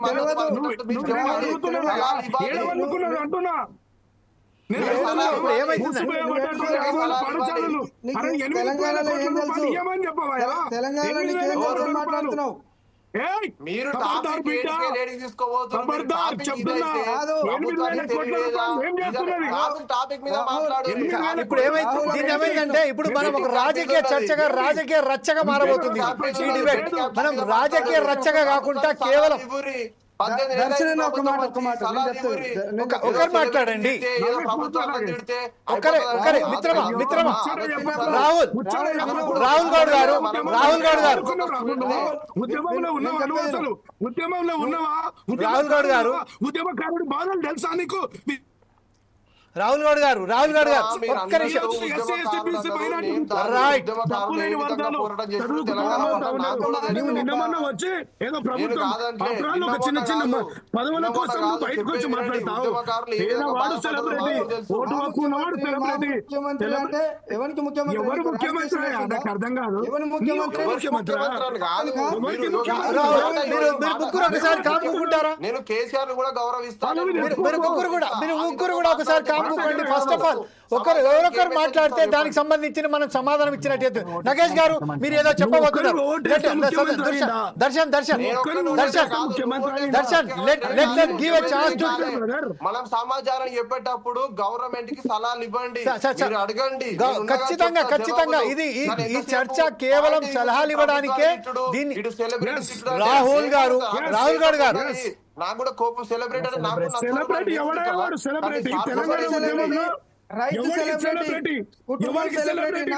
అంటున్నా. మీరు ఇప్పుడు ఏమైందంటే ఇప్పుడు మనం ఒక రాజకీయ చర్చగా రాజకీయ రచ్చగా మారబోతుంది. ఈ డిబేట్ మనం రాజకీయ రచ్చగా కాకుండా కేవలం ఒకరు మాట్లాడండి. ఒకరే మిత్రమా రాహుల్ గౌడ్ గారు రాహుల్ గౌడ్ గారు ఉద్యమకారుడు బాధలు తెలుసా నీకు? రాహుల్ గౌడ్ గారు ఒక్క నిమిషం. వచ్చి ఏదో ప్రభుత్వం ఒక చిన్న పదవుల కోసం బయటకు వచ్చి మాట్లాడతావు. వాడు సెలబ్రిటీ, ఓటు హక్కు ఉన్నవాడు సెలబ్రిటీ. ఎవరు ముఖ్యమంత్రి? నాకు అర్థం కాదు. మీరు ముగ్గురు ఒకసారి కాపుకుంటారా? నేను కేసీఆర్ కూడా గౌరవిస్తాను. మీరు ముగ్గురు కూడా ఒకసారి ఊరుకోండి. ఫస్ట్ ఆఫ్ ఆల్ ఎవరొకరు మాట్లాడితే దానికి సంబంధించిన మనం సమాధానం ఇచ్చినట్టు. నగేష్ గారు మీరు ఏదో చెప్పబోతున్నారు. Darshan let give a chance to మనం సమాచారం చెప్పేటప్పుడు గవర్నమెంట్ కి సలహాలు ఇవ్వండి, మీరు అడగండి. ఖచ్చితంగా ఇది ఈ చర్చ కేవలం సలహాలు ఇవ్వడానికే. దీన్ని రాహుల్ గారు నాకు కూడా కోపం. సెలబ్రిటీ అంటే నాకు సెలబ్రిటీ ఎవడేవాడు? సెలబ్రిటీ తెలంగాణ ఉద్యమంలో రైతు సెలబ్రిటీ, కుటుంబ సెలబ్రిటీ,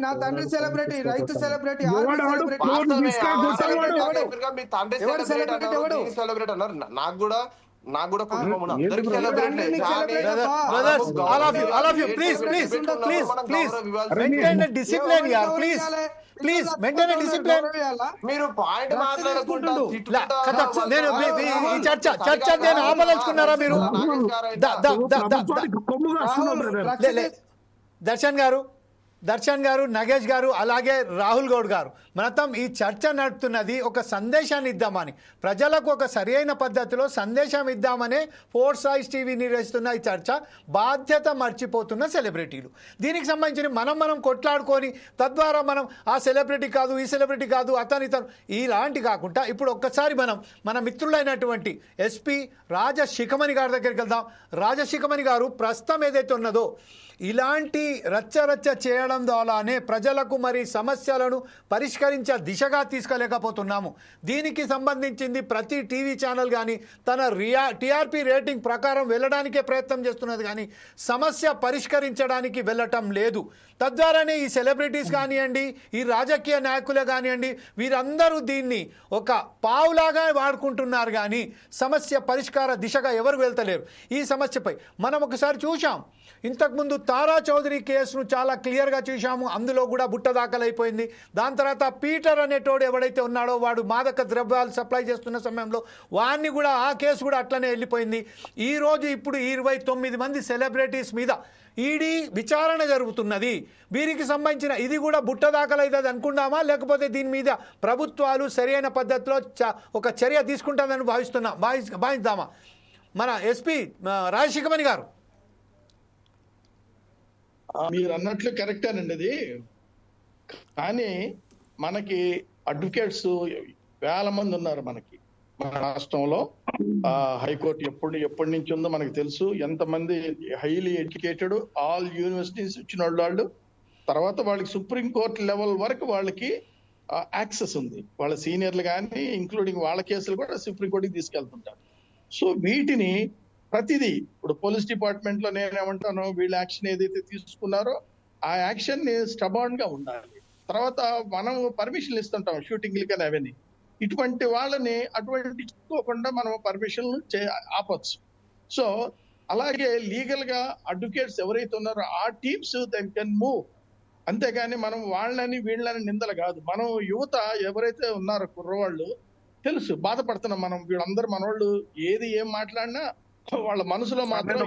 నా తండ్రి సెలబ్రిటీ, రైతు సెలబ్రిటీ, మీ తండ్రి సెలబ్రిటీ అన్నారు. నాకు కూడా కుటుంబం ఉంది. అందరికి సెలబ్రిటీ. Please maintain discipline. మీరు పాయింట్ మాట్లాడకుండా నేను ఈ చర్చ నేను ఆపదలుచుకున్నారా మీరు? దర్శన్ గారు, నగేష్ గారు, అలాగే రాహుల్ గౌడ్ గారు, మొత్తం ఈ చర్చ నడుపుతున్నది ఒక సందేశాన్ని ఇద్దామని, ప్రజలకు ఒక సరైన పద్ధతిలో సందేశం ఇద్దామనే ఫోర్స్ ఐస్ టీవీ నిర్వహిస్తున్న ఈ చర్చ. బాధ్యత మర్చిపోతున్న సెలబ్రిటీలు. దీనికి సంబంధించి మనం కొట్లాడుకొని తద్వారా మనం ఆ సెలబ్రిటీ కాదు, ఈ సెలబ్రిటీ కాదు, అతను ఇలాంటి కాకుండా ఇప్పుడు ఒక్కసారి మన మిత్రులైనటువంటి ఎస్పీ రాజశిఖమణి గారి దగ్గరికి వెళ్దాం. రాజశిఖమణి గారు ప్రస్తుతం ఏదైతే ఉన్నదో ఇలాంటి రచ్చ చేయడం ద్వారానే ప్రజలకు మరి సమస్యలను పరిష్కరించే దిశగా తీసుకెళ్ళలేకపోతున్నాము. దీనికి సంబంధించింది ప్రతి టీవీ ఛానల్ కానీ తన టీఆర్పీ రేటింగ్ ప్రకారం వెళ్ళడానికే ప్రయత్నం చేస్తున్నది కానీ సమస్య పరిష్కరించడానికి వెళ్ళటం లేదు. తద్వారానే ఈ సెలబ్రిటీస్ కానివ్వండి, ఈ రాజకీయ నాయకులే కానివ్వండి, వీరందరూ దీన్ని ఒక పావులాగా వాడుకుంటున్నారు కానీ సమస్య పరిష్కార దిశగా ఎవరు వెళ్తలేరు. ఈ సమస్యపై మనం ఒకసారి చూసాం. ఇంతకుముందు తారా చౌదరి కేసును చాలా క్లియర్గా చూసాము. అందులో కూడా బుట్ట దాఖలైపోయింది. దాని తర్వాత పీటర్ అనేటోడు ఎవడైతే ఉన్నాడో వాడు మాదక ద్రవ్యాలు సప్లై చేస్తున్న సమయంలో వాడిని కూడా ఆ కేసు కూడా అట్లనే వెళ్ళిపోయింది. ఈరోజు ఇప్పుడు 29 మంది సెలబ్రిటీస్ మీద ఈడీ విచారణ జరుగుతున్నది. వీరికి సంబంధించిన ఇది కూడా బుట్ట దాఖలైతుంది అనుకుందామా, లేకపోతే దీని మీద ప్రభుత్వాలు సరైన పద్ధతిలో ఒక చర్య తీసుకుంటుందని భావిద్దామా? మన ఎస్పీ రాజశిఖమణి గారు. మీరు అన్నట్లు కరెక్టేనండి అది. కానీ మనకి అడ్వకేట్స్ వేల మంది ఉన్నారు మనకి మన రాష్ట్రంలో. హైకోర్టు ఎప్పటి నుంచి ఉందో మనకు తెలుసు. ఎంతమంది హైలీ ఎడ్యుకేటెడ్ ఆల్ యూనివర్సిటీస్ ఇచ్చిన వాళ్ళు, తర్వాత వాళ్ళకి సుప్రీం కోర్టు లెవెల్ వరకు వాళ్ళకి యాక్సెస్ ఉంది. వాళ్ళ సీనియర్లు కానీ ఇంక్లూడింగ్ వాళ్ళ కేసులు కూడా సుప్రీం కోర్టుకి తీసుకెళ్తుంటారు. సో వీటిని ప్రతిదీ ఇప్పుడు పోలీస్ డిపార్ట్మెంట్ లో నేనేమంటాను, వీళ్ళ యాక్షన్ ఏదైతే తీసుకున్నారో ఆ యాక్షన్ ని స్టబాన్ గా ఉండాలి. తర్వాత మనం పర్మిషన్లు ఇస్తుంటాం షూటింగ్లు కానీ అవన్నీ. ఇటువంటి వాళ్ళని అటువంటి ఇచ్చుకోకుండా మనం పర్మిషన్లు ఆపొచ్చు. సో అలాగే లీగల్ గా అడ్వకేట్స్ ఎవరైతే ఉన్నారో ఆ టీమ్స్ దే కెన్ మూవ్. అంతేగాని మనం వాళ్ళని వీళ్ళని నిందలు కాదు. మనం యువత ఎవరైతే ఉన్నారో కుర్రవాళ్ళు తెలుసు బాధపడుతున్నాం మనం. వీళ్ళందరూ మనోళ్ళు ఏం మాట్లాడినా వాళ్ళ మనసులో మాత్రం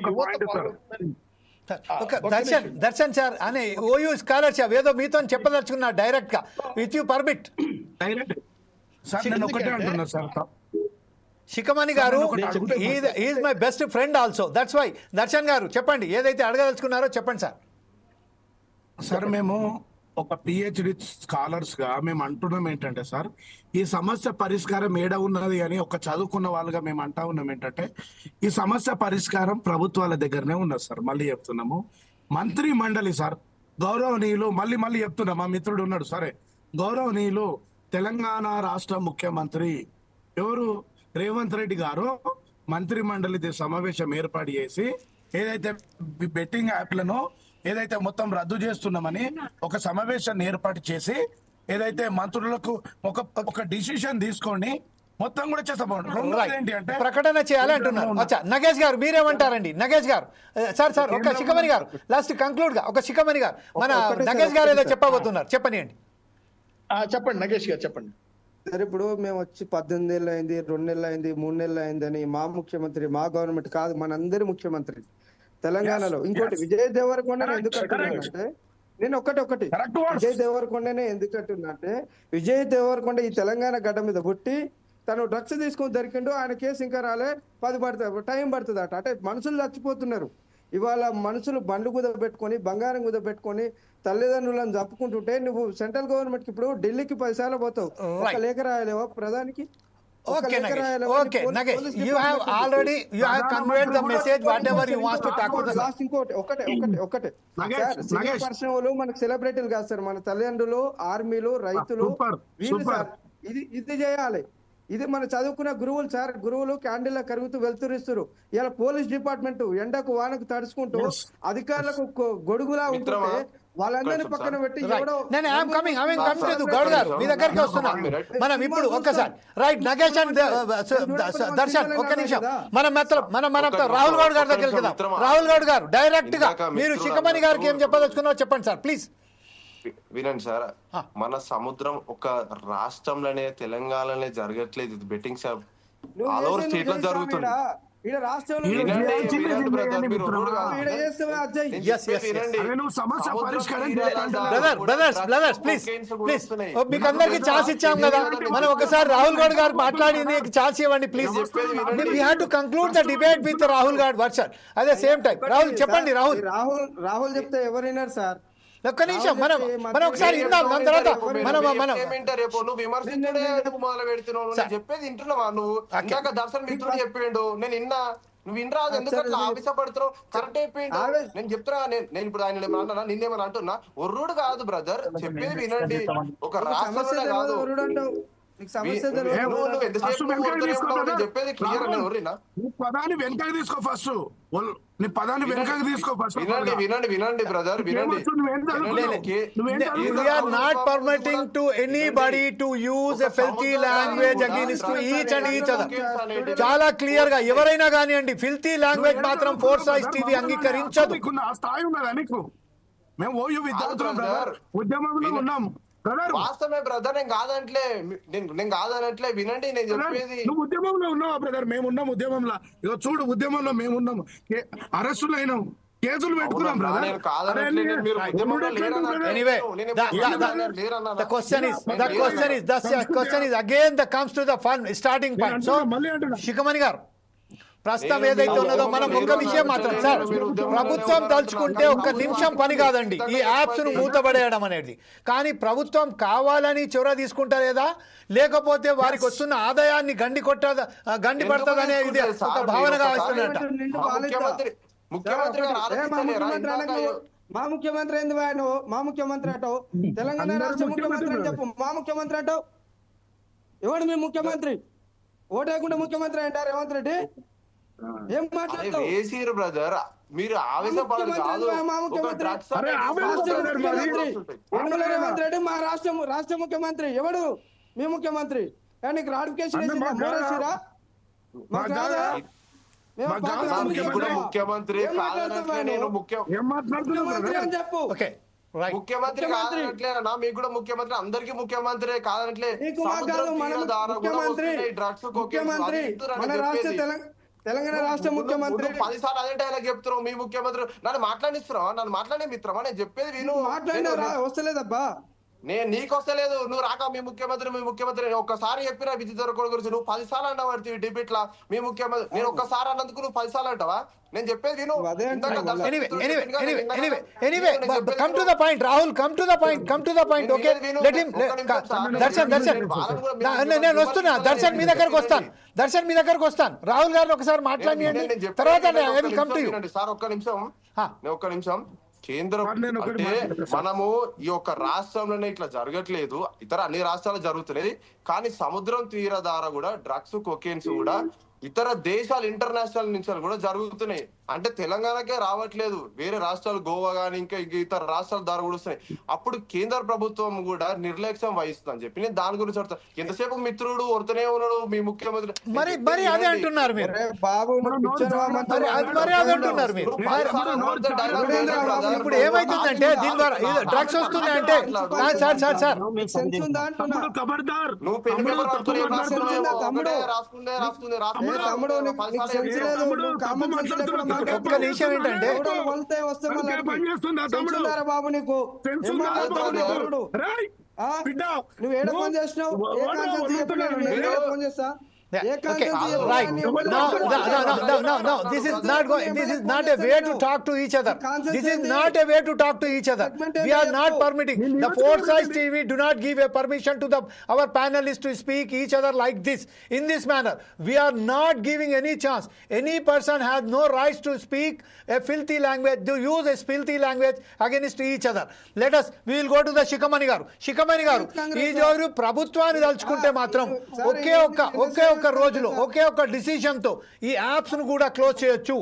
దర్శన్ సార్ అనే ఓయూ స్కాలర్షిప్ ఏదో మీతో చెప్పదలుచుకున్నా డైరెక్ట్ గా విత్ యూ పర్మిట్. శిఖమణి గారు is my best friend also, that's why. Darshan గారు చెప్పండి, ఏదైతే అడగదలుచుకున్నారో చెప్పండి సార్. సార్ మేము ఒక పిహెచ్డి స్కాలర్స్ గా మేము అంటున్నాం ఏంటంటే సార్, ఈ సమస్య పరిష్కారం ఏడ ఉన్నది అని ఒక చదువుకున్న వాళ్ళుగా మేము అంటా ఉన్నాం ఏంటంటే ఈ సమస్య పరిష్కారం ప్రభుత్వాల దగ్గరనే ఉన్నది సార్. మళ్ళీ చెప్తున్నాము, మంత్రి మండలి సార్ గౌరవనీయులు, మళ్ళీ చెప్తున్నా, మా మిత్రుడు ఉన్నాడు సరే, గౌరవనీయులు తెలంగాణ రాష్ట్ర ముఖ్యమంత్రి ఎవరు రేవంత్ రెడ్డి గారు మంత్రి మండలి సమావేశం ఏర్పాటు చేసి ఏదైతే బెట్టింగ్ యాప్లను ఏదైతే మొత్తం రద్దు చేస్తున్నామని ఒక సమావేశాన్ని ఏర్పాటు చేసి ఏదైతే మంత్రులకు ఒక డిసిషన్ తీసుకోండి మొత్తం కూడా చేస్తాం. ఏంటి అంటే ప్రకటన చేయాలి అంటున్నారు. నగేష్ గారు మీరేమంటారండి? నగేష్ గారు సార్ ఒక శిఖమణి గారు లాస్ట్ కంక్లూడ్ గా ఒక శిఖమణి గారు మన నగేష్ గారు ఏదో చెప్పబోతున్నారు, చెప్పనియండి. చెప్పండి నగేష్ గారు చెప్పండి. సరే, ఇప్పుడు మేము వచ్చి 18 ఏళ్ళు అయింది, 2 నెలలు అయింది, 3 నెలలు అయిందని మా ముఖ్యమంత్రి, మా గవర్నమెంట్ కాదు, మనందరి ముఖ్యమంత్రి తెలంగాణలో. ఇంకోటి విజయ్ దేవరకొండ ఎందుకు అంటున్నానంటే, నేను ఒకటి విజయ్ దేవరకొండనే ఎందుకు అంటున్నానంటే, విజయ్ దేవరకొండ ఈ తెలంగాణ గడ్డ మీద పుట్టి తను డ్రగ్స్ తీసుకొని దొరికిండు, ఆయన కేసు ఇంకా రాలే, 10 టైం పడుతుంది అట. అంటే మనుషులు చచ్చిపోతున్నారు. ఇవాళ మనుషులు బండ్లు కుదపెట్టుకొని బంగారం కుదపెట్టుకొని తల్లిదండ్రులను జప్పుకుంటుంటే నువ్వు సెంట్రల్ గవర్నమెంట్ కి ఇప్పుడు ఢిల్లీకి 10 సార్లు పోతావు, ఒక లేఖ రాయలేవా ప్రధానికి? Okay, Nagesh. Okay, Nagesh. You have already conveyed the message. Whatever you want to talk to the. Last ఇంకోటి ఒకటే నగేష్. పర్సనల్ మనకు సెలబ్రిటీలు కాదు సార్, మన తల్లిదండ్రులు, ఆర్మీలు, రైతులు, సూపర్, వీళ్ళు సూపర్. సార్. ఇది చేయాలి. ఇది మన చదువుకున్న గురువులు సార్, గురువులు క్యాండిల్ కరుగుతూ వెళ్తురిస్తారు. ఇలా పోలీస్ డిపార్ట్మెంట్ ఎండకు వానకు తడుచుకుంటూ Yes. అధికారులకు గొడుగులా మిత్రమా, ఉంటుంటే వాళ్ళందరినీ పక్కన పెట్టి ఎవడో నేను ఐఎమ్ కమింగ్ గౌడ్ గారు మీ దగ్గరికి వస్తున్నా. మనం ఇప్పుడు ఒక్కసారి రైట్ నగేష్ అండ్ దర్శన్ ఒక్క నిమిషం మనం రాహుల్ గౌడ్ గారి దగ్గరికి వెళ్దాం. రాహుల్ గౌడ్ గారు డైరెక్ట్ గా మీరు శిఖమణి గారికి ఏం చెప్పదలుచుకున్నారో చెప్పండి సార్ ప్లీజ్. వినండి సార్, మన సముద్రం ఒక రాష్ట్రంలోనే తెలంగాణలోనే జరగట్లేదు, ఇది బెట్టింగ్ షాప్ నువ్వు ఆల్ ఓవర్ చేసే స్టేట్ లో నువ్వు జరుగుతుంది. ఈడ రాష్ట్రంలో ఈడ వినండి, చేసి వినండి బ్రదర్, మీరు మిత్రమా. రూడ్ కాదు. ఈడ చేస్తావా అజ్జయ్? నేను Yes, చెప్పేది yes, yes. వినండి. అరే నువ్వు సమస్య సముద్రం పరిష్కారం తీరాల చేయాలంటున్నా. దాకా బ్రదర్స్ ప్లీజ్ cocaines కూడా ప్లీజ్ వస్తున్నాయి. మీకు అందరికి ఛాన్స్ ఇచ్చాం కదా, మనం ఒకసారి రాహుల్ గౌడ్ గారు మాట్లాడి ఛాన్స్ ఇవ్వండి please. We have to conclude the debate with Rahul Goud version at the same time. Rahul చెప్పండి. రాహుల్ చెప్తే ఎవరు విన్నారు సార్? ఒక్క నిమిషం మనం ఒకసారి విందాం, దాని తర్వాత మనం ఏమింటారు రేపు నువ్వు విమర్శించడే ఎందుకు మొదలు పెడుతున్నావు? నేను చెప్పేది వింటున్నావా నువ్వు? ఇందాక దర్శన్ మిత్రుడు చెప్పిండు, నేను విన్నా. నువ్వు వినరాదు, ఎందుకు అట్లా ఆవేశపడుతున్నావు? కరెక్ట్ అయిపోయిండు. నేను చెప్తున్నా, నేను ఇప్పుడు ఆయన ఏమన్నా నిన్నేమన్నా అంటున్నా? ఒర్రుడు కాదు బ్రదర్, చెప్పేది వినండి. ఒక రాష్ట్రంలోనే కాదు, నీకు సమస్య నువ్వు ఎంతసేపు నేను చెప్పేది క్లియర్. నేను ఒర్రినా? నీ పదాన్ని వెనకకి తీసుకో ఫస్ట్. నీ పదాన్ని వెనకకి తీసుకో ఫస్ట్. వినండి బ్రదర్, వినండి. we are not permitting to anybody to use a filthy language against each and each other. చాలా క్లియర్ గా ఎవరైనా కానివ్వండి, ఫిల్తీ లాంగ్వేజ్ మాత్రం ఫోర్స్ ఐస్ టీవీ అంగీకరించదు. ఆ స్థాయి ఉన్నదా నీకు? మేము ఓయూ విద్యార్థులం బ్రదర్, ఉద్యమంలో ఉన్నాం బ్రదర్. వాస్తవమే బ్రదర్, నేను కాదనట్లే వినండి నేను చెప్పేది. నువ్వు ఉద్యమంలో ఉన్నావా బ్రదర్? మేము ఉన్నాం ఉద్యమంలో. ఇగో చూడు, ఉద్యమంలో మేము ఉన్నాం, అరెస్టులు అయినాం, కేసులు పెట్టుకున్నాం బ్రదర్. నేను కాదనట్లే, మీరు ఉద్యమంలో లేరన్నా. Anyway, the question is again that comes to the fun starting point. So శిఖమణి గారు ప్రస్తుతం ఏదైతే ఉన్నదో మనం ఒక్క విషయం మాత్రం సార్, ప్రభుత్వం తలుచుకుంటే ఒక్క నిమిషం పని కాదండి ఈ యాప్స్ ను మూతపడేయడం అనేది. కానీ ప్రభుత్వం కావాలని చొరవ తీసుకుంటా లేదా, లేకపోతే వారికి వస్తున్న ఆదాయాన్ని గండి పడుతుందనే ఇది ఒక భావనగా వస్తున్నట్ట. మా ముఖ్యమంత్రి ఏంది వాడు? మా ముఖ్యమంత్రి అంటావు, తెలంగాణ రాష్ట్ర ముఖ్యమంత్రి అని చెప్పు. మా ముఖ్యమంత్రి అంటావు, ఎవడు మీ ముఖ్యమంత్రి? ఓటేయకుండా ముఖ్యమంత్రి అంటారు రేవంత్ రెడ్డి. ఏం మాట్లాడతావు బ్రదర్? మీరు ఆవేశపడదు కాదు. రేవంత్ రెడ్డి మా రాష్ట్ర ముఖ్యమంత్రి. ఎవడు మీ ముఖ్యమంత్రి? నీకు రాడిఫికేషన్ వేసిరా? మాకు రాదా? ముఖ్యమంత్రి అని చెప్పు. ముఖ్యమంత్రి కాదనట్లేనా? మీకు కూడా ముఖ్యమంత్రి, అందరికి ముఖ్యమంత్రి కాదనట్లే. తెలంగాణ రాష్ట్ర ముఖ్యమంత్రి 10 సార్లు అదే డైలాగ్ చెప్తున్నావు. మీ ముఖ్యమంత్రి నన్ను మాట్లాడిస్తున్నావా? నన్ను మాట్లాడే మిత్రమా? నేను చెప్పేది విను. మాట్లాడినా వస్తలేదబ్బా. నేను నీకు వస్తలేదు, నువ్వు రాక మీ ముఖ్యమంత్రి ఒక్కసారి చెప్పిన విద్యుత్ ధరల గురించి నువ్వు 10 సార్లు అన్నావు పడుతుంది డిబేట్ లా. మీ ముఖ్యమంత్రి నేను ఒక్కసారి అన్నందుకు నువ్వు 10 సార్లు అంటావా? నేను చెప్పేది విను. Come to the point, Rahul. Come to the point. Okay, let him. Darshan నేను వస్తున్నా. దర్శన్ మీ దగ్గరకు వస్తాను. రాహుల్ గారిని ఒకసారి మాట్లాడియండి, తర్వాత I will come to you. Sir ఒక్క నిమిషం. కేంద్రం అంటే మనము ఈ యొక్క రాష్ట్రంలోనే ఇట్లా జరగట్లేదు, ఇతర అన్ని రాష్ట్రాలు జరుగుతున్నాయి. కానీ సముద్రం తీర ద్వారా కూడా డ్రగ్స్, కొకేన్స్ కూడా ఇతర దేశాలు ఇంటర్నేషనల్ నుంచి కూడా జరుగుతున్నాయి. అంటే తెలంగాణకే రావట్లేదు, వేరే రాష్ట్రాలు గోవా గానీ ఇంకా ఇతర రాష్ట్రాల ద్వారా కూడా వస్తున్నాయి. అప్పుడు కేంద్ర ప్రభుత్వం కూడా నిర్లక్ష్యం వహిస్తుంది అని చెప్పి నేను దాని గురించి అడుగుతా. ఎంతసేపు మిత్రుడు వరుతూనే ఉన్నాడు మీ ముఖ్యమంత్రి. మరి అదే అంటున్నారు మీరు బాబు. ఇప్పుడు ఏమైతుందంటే దీని ద్వారా డ్రగ్స్ వస్తున్నాయంటే సార్ ఒక్క నిమిషం ఏంటంటే బాబు నీకు నువ్వు ఏడ ఫోన్ చేసినావు? ఫోన్ చేస్తా Yeah. A Okay. కాన్సెన్స్ Right. No. This is not going. This is not a way to talk to each other. This is not a way to talk to each other. We are not permitting. The Foresight TV do not give a permission to our panelists to speak each other like this in this manner. We are not giving any chance. Any person has no rights to speak a filthy language, to use a filthy language against each other. Let us. We will go to the Shikamani garu. Shikamani garu. ఈ రోజు ప్రభుత్వాన్ని తలుచుకుంటే మాత్రం ఒకే ఒక్క రోజులో ఒకే ఒక్క డిసిషన్ తో ఈ యాప్స్ ను కూడా క్లోజ్ చేయొచ్చు.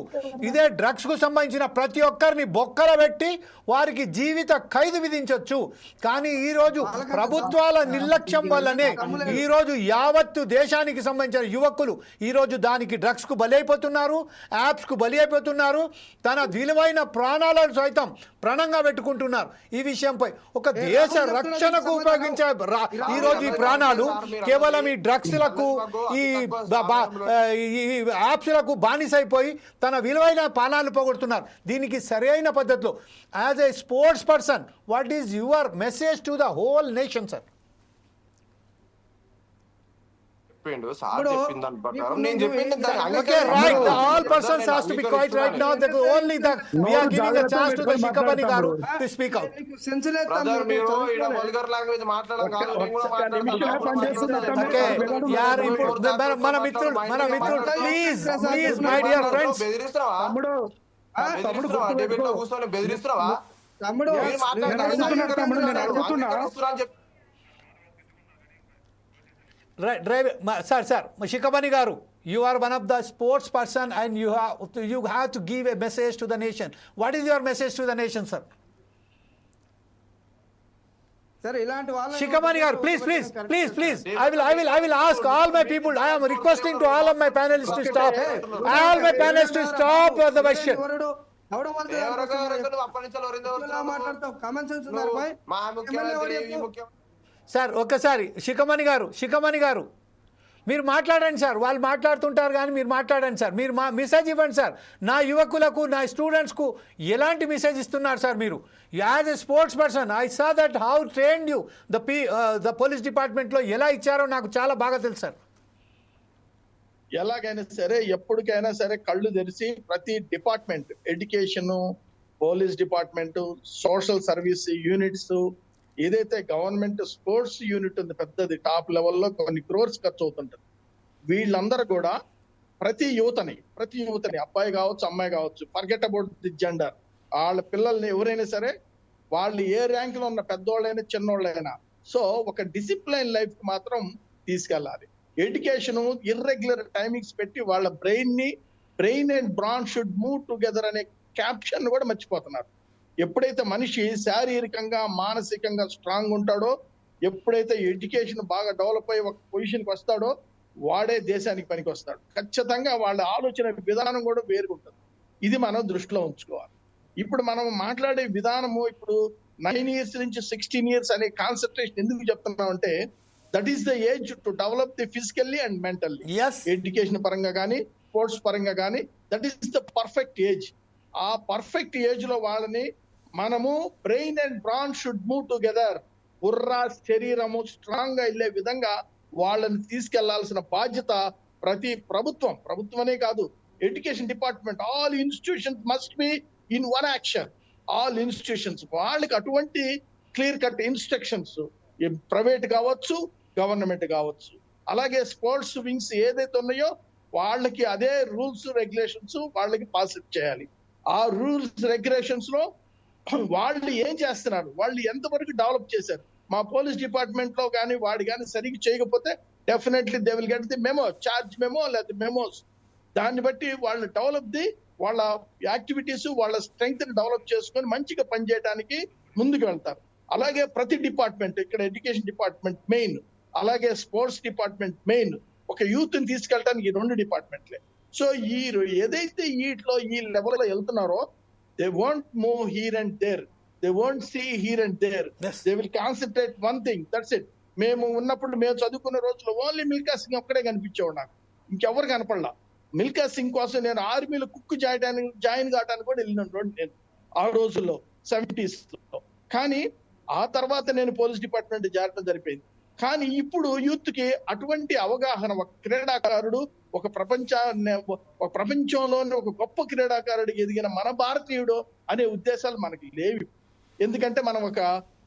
ఇదే డ్రగ్స్ కు సంబంధించిన ప్రతి ఒక్కరిని బొక్కల పెట్టి వారికి జీవిత ఖైదు విధించవచ్చు. కానీ ఈ రోజు ప్రభుత్వాల నిర్లక్ష్యం వల్లనే ఈ రోజు యావత్తు దేశానికి సంబంధించిన యువకులు ఈ రోజు దానికి డ్రగ్స్ కు బలి అయిపోతున్నారు, యాప్స్ కు బలి అయిపోతున్నారు, తన విలువైన ప్రాణాలను సైతం ప్రాణంగా పెట్టుకుంటున్నారు. ఈ విషయంపై ఒక దేశ రక్షణకు ఉపయోగించే ఈ రోజు ఈ ప్రాణాలు కేవలం ఈ డ్రగ్స్ లకు ఈ యాప్స్లకు బానిసైపోయి తన విలువైన ప్రాణాలు పోగొడుతున్నారు. దీనికి సరైన పద్ధతిలో as a sports person what is your message to the whole nation sir? చెప్పిండు సార్ చెప్పిన దాని ప్రకారం నేను చెప్పింది Okay, right. All persons has to be quiet right now. That only that we are giving a chance to the Shikamani garu to speak out. Brother మీరు ఇక్కడ వల్గర్ లాంగ్వేజ్ మాట్లాడడం కాదు, నేను కూడా మాట్లాడతాను. Okay, yaar ఇప్పుడు మన మిత్రులు ప్లీజ్ మై డియర్ ఫ్రెండ్స్. బెదిరిస్తావా డిబేట్ లో కూర్చొని బెదిరిస్తావా? తమ్ముడు మీరు మాట్లాడతారు. Drive, sir, Shikamani garu, you are one of the sports person and you have to give a message to the nation. What is your message to the nation, sir? సరే ఇలాంటి వాళ్ళని Shikamani garu, please. I will ask all my people. I am requesting to all of my panelists to stop. All my panelists to stop the question. మాట్లాడతావు కామన్ సెన్స్ ఉన్నారు బాయ్. మా ముఖ్యమంత్రి ఈ ముఖ్యమంత్రి సార్ ఒక్కసారి షికమణి గారు మీరు మాట్లాడండి సార్. వాళ్ళు మాట్లాడుతుంటారు కానీ మీరు మాట్లాడండి సార్. మీరు మా మెసేజ్ ఇవ్వండి సార్. నా యువకులకు, నా స్టూడెంట్స్కు ఎలాంటి మెసేజ్ ఇస్తున్నారు సార్ మీరు? As a sports person I saw that how trained you the police డిపార్ట్మెంట్లో ఎలా ఇచ్చారో నాకు చాలా బాగా తెలుసు సార్. ఎలాగైనా సరే ఎప్పటికైనా సరే కళ్ళు తెరిచి ప్రతి department, education, police department, social service units, ఏదైతే గవర్నమెంట్ స్పోర్ట్స్ యూనిట్ ఉంది పెద్దది, టాప్ లెవెల్లో కొన్ని క్రోర్స్ ఖర్చు అవుతుంటది. వీళ్ళందరూ కూడా ప్రతి యువతని అబ్బాయి కావచ్చు, అమ్మాయి కావచ్చు, ఫర్గెట్ అబౌట్ ది జెండర్, వాళ్ళ పిల్లల్ని ఎవరైనా సరే వాళ్ళు ఏ ర్యాంక్ లో ఉన్న పెద్దోళ్ళైనా చిన్నోళ్ళైనా సో ఒక డిసిప్లైన్ లైఫ్ కి మాత్రం తీసుకెళ్ళాలి. ఎడ్యుకేషన్ ఇర్రెగ్యులర్ టైమింగ్స్ పెట్టి వాళ్ళ brain and brawn should move together అనే క్యాప్షన్ కూడా మర్చిపోతున్నారు. ఎప్పుడైతే మనిషి శారీరకంగా మానసికంగా స్ట్రాంగ్ ఉంటాడో, ఎప్పుడైతే ఎడ్యుకేషన్ బాగా డెవలప్ అయ్యి ఒక పొజిషన్కి వస్తాడో వాడే దేశానికి పనికి వస్తాడు. ఖచ్చితంగా వాళ్ళ ఆలోచన విధానం కూడా వేరుగుంటుంది. ఇది మనం దృష్టిలో ఉంచుకోవాలి. ఇప్పుడు మనం మాట్లాడే విధానము ఇప్పుడు 9 years నుంచి 16 years అనే కాన్సన్ట్రేషన్ ఎందుకు చెప్తున్నాం అంటే that is the age to develop the physically and mentally. Education పరంగా కానీ స్పోర్ట్స్ పరంగా కానీ that is the perfect age. ఆ పర్ఫెక్ట్ ఏజ్ లో వాళ్ళని మనము brain and brawn should move together, బుర్రా శరీరము స్ట్రాంగ్ గా వెళ్ళే విధంగా వాళ్ళని తీసుకెళ్లాల్సిన బాధ్యత ప్రతి ప్రభుత్వమే కాదు, education department, all institutions must be in one action. All institutions వాళ్ళకి అటువంటి క్లియర్ కట్ ఇన్స్ట్రక్షన్స్, ప్రైవేట్ కావచ్చు, గవర్నమెంట్ కావచ్చు, అలాగే స్పోర్ట్స్ వింగ్స్ ఏదైతే ఉన్నాయో వాళ్ళకి అదే రూల్స్ రెగ్యులేషన్స్ వాళ్ళకి పాస్ చేయాలి. ఆ రూల్స్ రెగ్యులేషన్స్ లో వాళ్ళు ఏం చేస్తున్నారు, వాళ్ళు ఎంతవరకు డెవలప్ చేశారు. మా పోలీస్ డిపార్ట్మెంట్ లో కానీ వాడు కానీ సరిగ్గా చేయకపోతే definitely they will get the memo, charge memo లేదా మెమోస్. దాన్ని బట్టి వాళ్ళు వాళ్ళ యాక్టివిటీస్, వాళ్ళ స్ట్రెంగ్త్ ని డెవలప్ చేసుకొని మంచిగా పనిచేయడానికి ముందుకు వెళ్తారు. అలాగే ప్రతి డిపార్ట్మెంట్, ఇక్కడ ఎడ్యుకేషన్ డిపార్ట్మెంట్ మెయిన్, అలాగే స్పోర్ట్స్ డిపార్ట్మెంట్ మెయిన్, ఒక యూత్ ని తీసుకెళ్ళడానికి 2 డిపార్ట్మెంట్లే. సో ఏదైతే వీటిలో ఈ లెవెల్లో వెళ్తున్నారో they won't move here and there, they won't see here and there, they will concentrate one thing, that's it. మేము చదువుకున్న రోజుల్లో ఓన్లీ మిల్కా సింగ్ ఒక్కడే కనిపించేవాడు నాకు, ఇంకెవరు కనపడలా. మిల్కా సింగ్ కోసం నేను ఆర్మీలో కుక్ జాయిన్ కావడానికి కూడా వెళ్ళినాను నేను ఆ రోజుల్లో 70s లో. కానీ ఆ తర్వాత నేను పోలీస్ డిపార్ట్మెంట్ చేరడం జరిపోయింది. కానీ ఇప్పుడు యూత్ కి అటువంటి అవగాహన, ఒక క్రీడాకారుడు ఒక ప్రపంచంలోనే ఒక గొప్ప క్రీడాకారుడికి ఎదిగిన మన భారతీయుడు అనే ఉద్దేశాలు మనకి లేవు. ఎందుకంటే మనం ఒక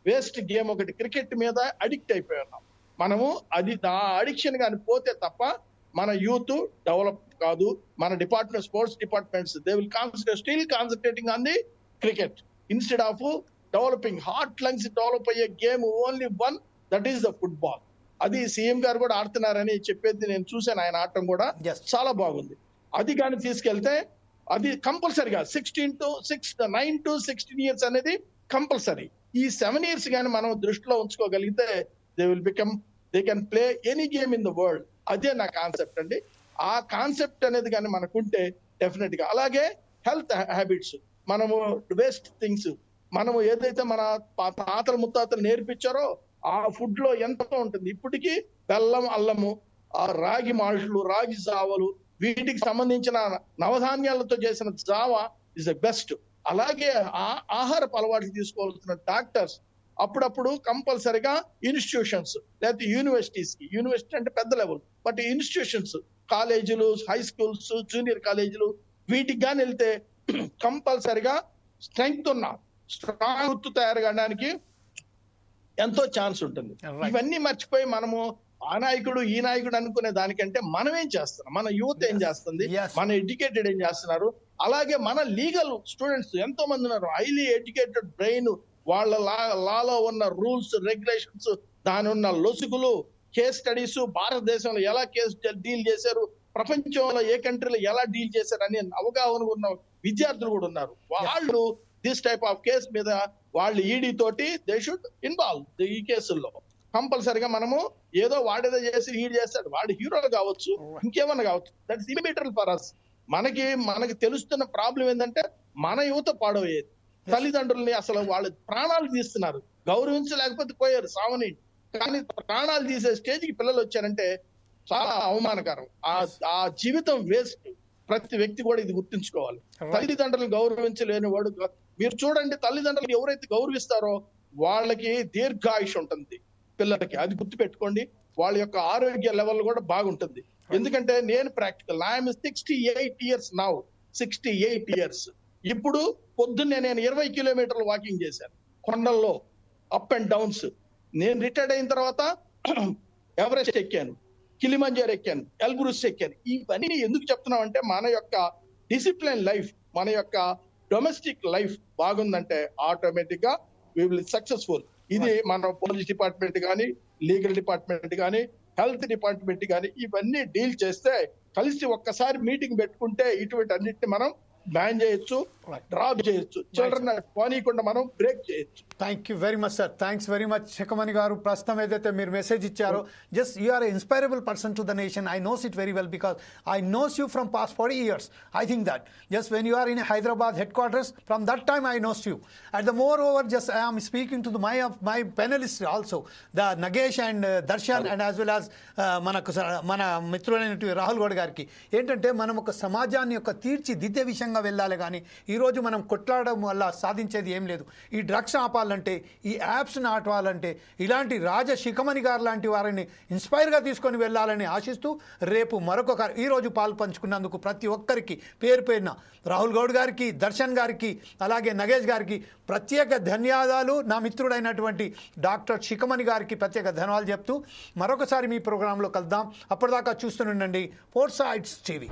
వేస్ట్ గేమ్ ఒకటి క్రికెట్ మీద అడిక్ట్ అయిపోయి ఉన్నాం. మనము అది ఆ అడిక్షన్ కానీ పోతే తప్ప మన యూత్ డెవలప్ కాదు. మన department, sports departments, they will still concentrating on the cricket instead of developing heart lungs develop అయ్యే game only one, that is the football. అది సీఎం గారు కూడా ఆడుతున్నారని చెప్పేది నేను చూశాను, ఆయన ఆడటం కూడా చాలా బాగుంది. అది కానీ తీసుకెళ్తే అది కంపల్సరీగా 9 to 16 years అనేది కంపల్సరీ. ఈ 7 years కానీ మనం దృష్టిలో ఉంచుకోగలిగితే they can play any game in the world. అదే నా కాన్సెప్ట్ అండి. ఆ కాన్సెప్ట్ అనేది కానీ మనకుంటే డెఫినెట్ గా, అలాగే హెల్త్ హ్యాబిట్స్, మనము వేస్ట్ థింగ్స్, మనము ఏదైతే మన తాతలు ముత్తాతలు నేర్పించారో ఆ ఫుడ్ లో ఎంత ఉంటుంది. ఇప్పటికీ బెల్లం, అల్లము, ఆ రాగి మాల్ట్లు, రాగి జావలు, వీటికి సంబంధించిన నవధాన్యాలతో చేసిన జావా ఇస్ ద బెస్ట్. అలాగే ఆహారపు అలవాట్లు తీసుకోవాల్సిన డాక్టర్స్ అప్పుడప్పుడు కంపల్సరిగా ఇన్స్టిట్యూషన్స్ లేకపోతే యూనివర్సిటీ అంటే పెద్ద లెవెల్, బట్ ఇన్స్టిట్యూషన్స్, కాలేజీలు, హై స్కూల్స్, జూనియర్ కాలేజీలు, వీటికి కానీ వెళ్తే కంపల్సరిగా స్ట్రాంగ్ తయారు కావడానికి ఎంతో ఛాన్స్ ఉంటుంది. ఇవన్నీ మర్చిపోయి మనము ఆ నాయకుడు ఈ నాయకుడు అనుకునే దానికంటే మనం ఏం చేస్తున్నాం, మన యూత్ ఏం చేస్తుంది, మన ఎడ్యుకేటెడ్ ఏం చేస్తున్నారు, అలాగే మన లీగల్ స్టూడెంట్స్ ఎంతో మంది ఉన్నారు, హైలీ ఎడ్యుకేటెడ్ బ్రెయిన్, వాళ్ళ లాలో ఉన్న రూల్స్ రెగ్యులేషన్స్, దాని ఉన్న లొసుగులు, కేస్ స్టడీస్, భారతదేశంలో ఎలా కేసు డీల్ చేశారు, ప్రపంచంలో ఏ కంట్రీలో ఎలా డీల్ చేశారు అనే అవగాహన ఉన్న విద్యార్థులు కూడా ఉన్నారు. వాళ్ళు దిస్ టైప్ ఆఫ్ కేసు మీద వాళ్ళు ఈడీ తోటి దే షుడ్ ఇన్వాల్వ్ ఈ కేసుల్లో. కంపల్సరిగా మనము ఏదో వాడేదో చేసి ఈడీ చేస్తాడు, వాడు హీరో కావచ్చు, ఇంకేమన్నా కావచ్చు, దట్ ఇస్ ఇమిటరల్ ఫర్ అస్. మనకి తెలుస్తున్న ప్రాబ్లం ఏంటంటే మన యువత పాడయ్యేది. తల్లిదండ్రుల్ని అసలు వాళ్ళు ప్రాణాలు తీస్తున్నారు, గౌరవించలేకపోతే పోయారు సావని, కానీ ప్రాణాలు తీసే స్టేజ్కి పిల్లలు వచ్చారంటే చాలా అవమానకరం. ఆ జీవితం వేస్ట్. ప్రతి వ్యక్తి కూడా ఇది గుర్తుంచుకోవాలి. తల్లిదండ్రులను గౌరవించలేని వాడు, మీరు చూడండి, తల్లిదండ్రులు ఎవరైతే గౌరవిస్తారో వాళ్ళకి దీర్ఘాయుష్ ఉంటుంది పిల్లలకి. అది గుర్తుపెట్టుకోండి. వాళ్ళ యొక్క ఆరోగ్య లెవెల్ కూడా బాగుంటుంది. ఎందుకంటే నేను practical, I'm 68 years now, 68 years. ఇప్పుడు పొద్దున్నే నేను 20 kilometers వాకింగ్ చేశాను కొండల్లో, అప్ అండ్ డౌన్స్. నేను రిటైర్డ్ అయిన తర్వాత ఎవరెస్ట్ ఎక్కాను, కిలిమంజారో ఎక్కాను, ఎల్బ్రూస్ ఎక్కాను. ఇవన్నీ ఎందుకు చెప్తున్నాం అంటే మన యొక్క డిసిప్లిన్ లైఫ్, మన యొక్క డొమెస్టిక్ లైఫ్ బాగుందంటే ఆటోమేటిక్ గా వి విల్ సక్సెస్ఫుల్. ఇది మన పోలీస్ డిపార్ట్మెంట్ కానీ, లీగల్ డిపార్ట్మెంట్ కానీ, హెల్త్ డిపార్ట్మెంట్ కానీ ఇవన్నీ డీల్ చేస్తే, కలిసి ఒక్కసారి మీటింగ్ పెట్టుకుంటే ఇటువంటి అన్నిటిని మనం బ్యాన్ చేయొచ్చు, డ్రాప్ చేయొచ్చు, చిల్డ్రన్ పోనీయకుండా మనం బ్రేక్ చేయొచ్చు. Thank you very much sir, thanks very much. Shikhamani గారు, ప్రస్తుతం ఏదైతే మీరు మెసేజ్ ఇచ్చారో, just you are inspirable person to the nation. I knows it very well because I knows you from past 40 years. I think that just when you are in Hyderabad headquarters, from that time I knows you. And the moreover, just I am speaking to my panelists also, the Nagesh and Darshan, and as well as మన మిత్రులైనటువంటి రాహుల్ గౌడ్ గారికి. ఏంటంటే మనం ఒక సమాజాన్ని యొక్క తీర్చిదిద్దే విషయంగా వెళ్ళాలి, కానీ ఈరోజు మనం కొట్లాడడం వల్ల సాధించేది ఏం లేదు. ఈ డ్రగ్స్ ఆపాలంటే, ఈ యాప్స్ని ఆపాలంటే, ఇలాంటి శిఖమణి గారు లాంటి వారిని ఇన్స్పైర్గా తీసుకొని వెళ్ళాలని ఆశిస్తూ, రేపు మరొక ఈరోజు పాలు పంచుకున్నందుకు ప్రతి ఒక్కరికి పేరు పేరున రాహుల్ గౌడ్ గారికి, దర్శన్ గారికి, అలాగే నగేష్ గారికి ప్రత్యేక ధన్యవాదాలు. నా మిత్రుడైనటువంటి డాక్టర్ శిఖమణి గారికి ప్రత్యేక ధన్యవాదాలు చెప్తూ మరొకసారి మీ ప్రోగ్రాంలో కలుద్దాం. అప్పటిదాకా చూస్తూనే ఉండండి ఫోర్ సైడ్స్ టీవీ.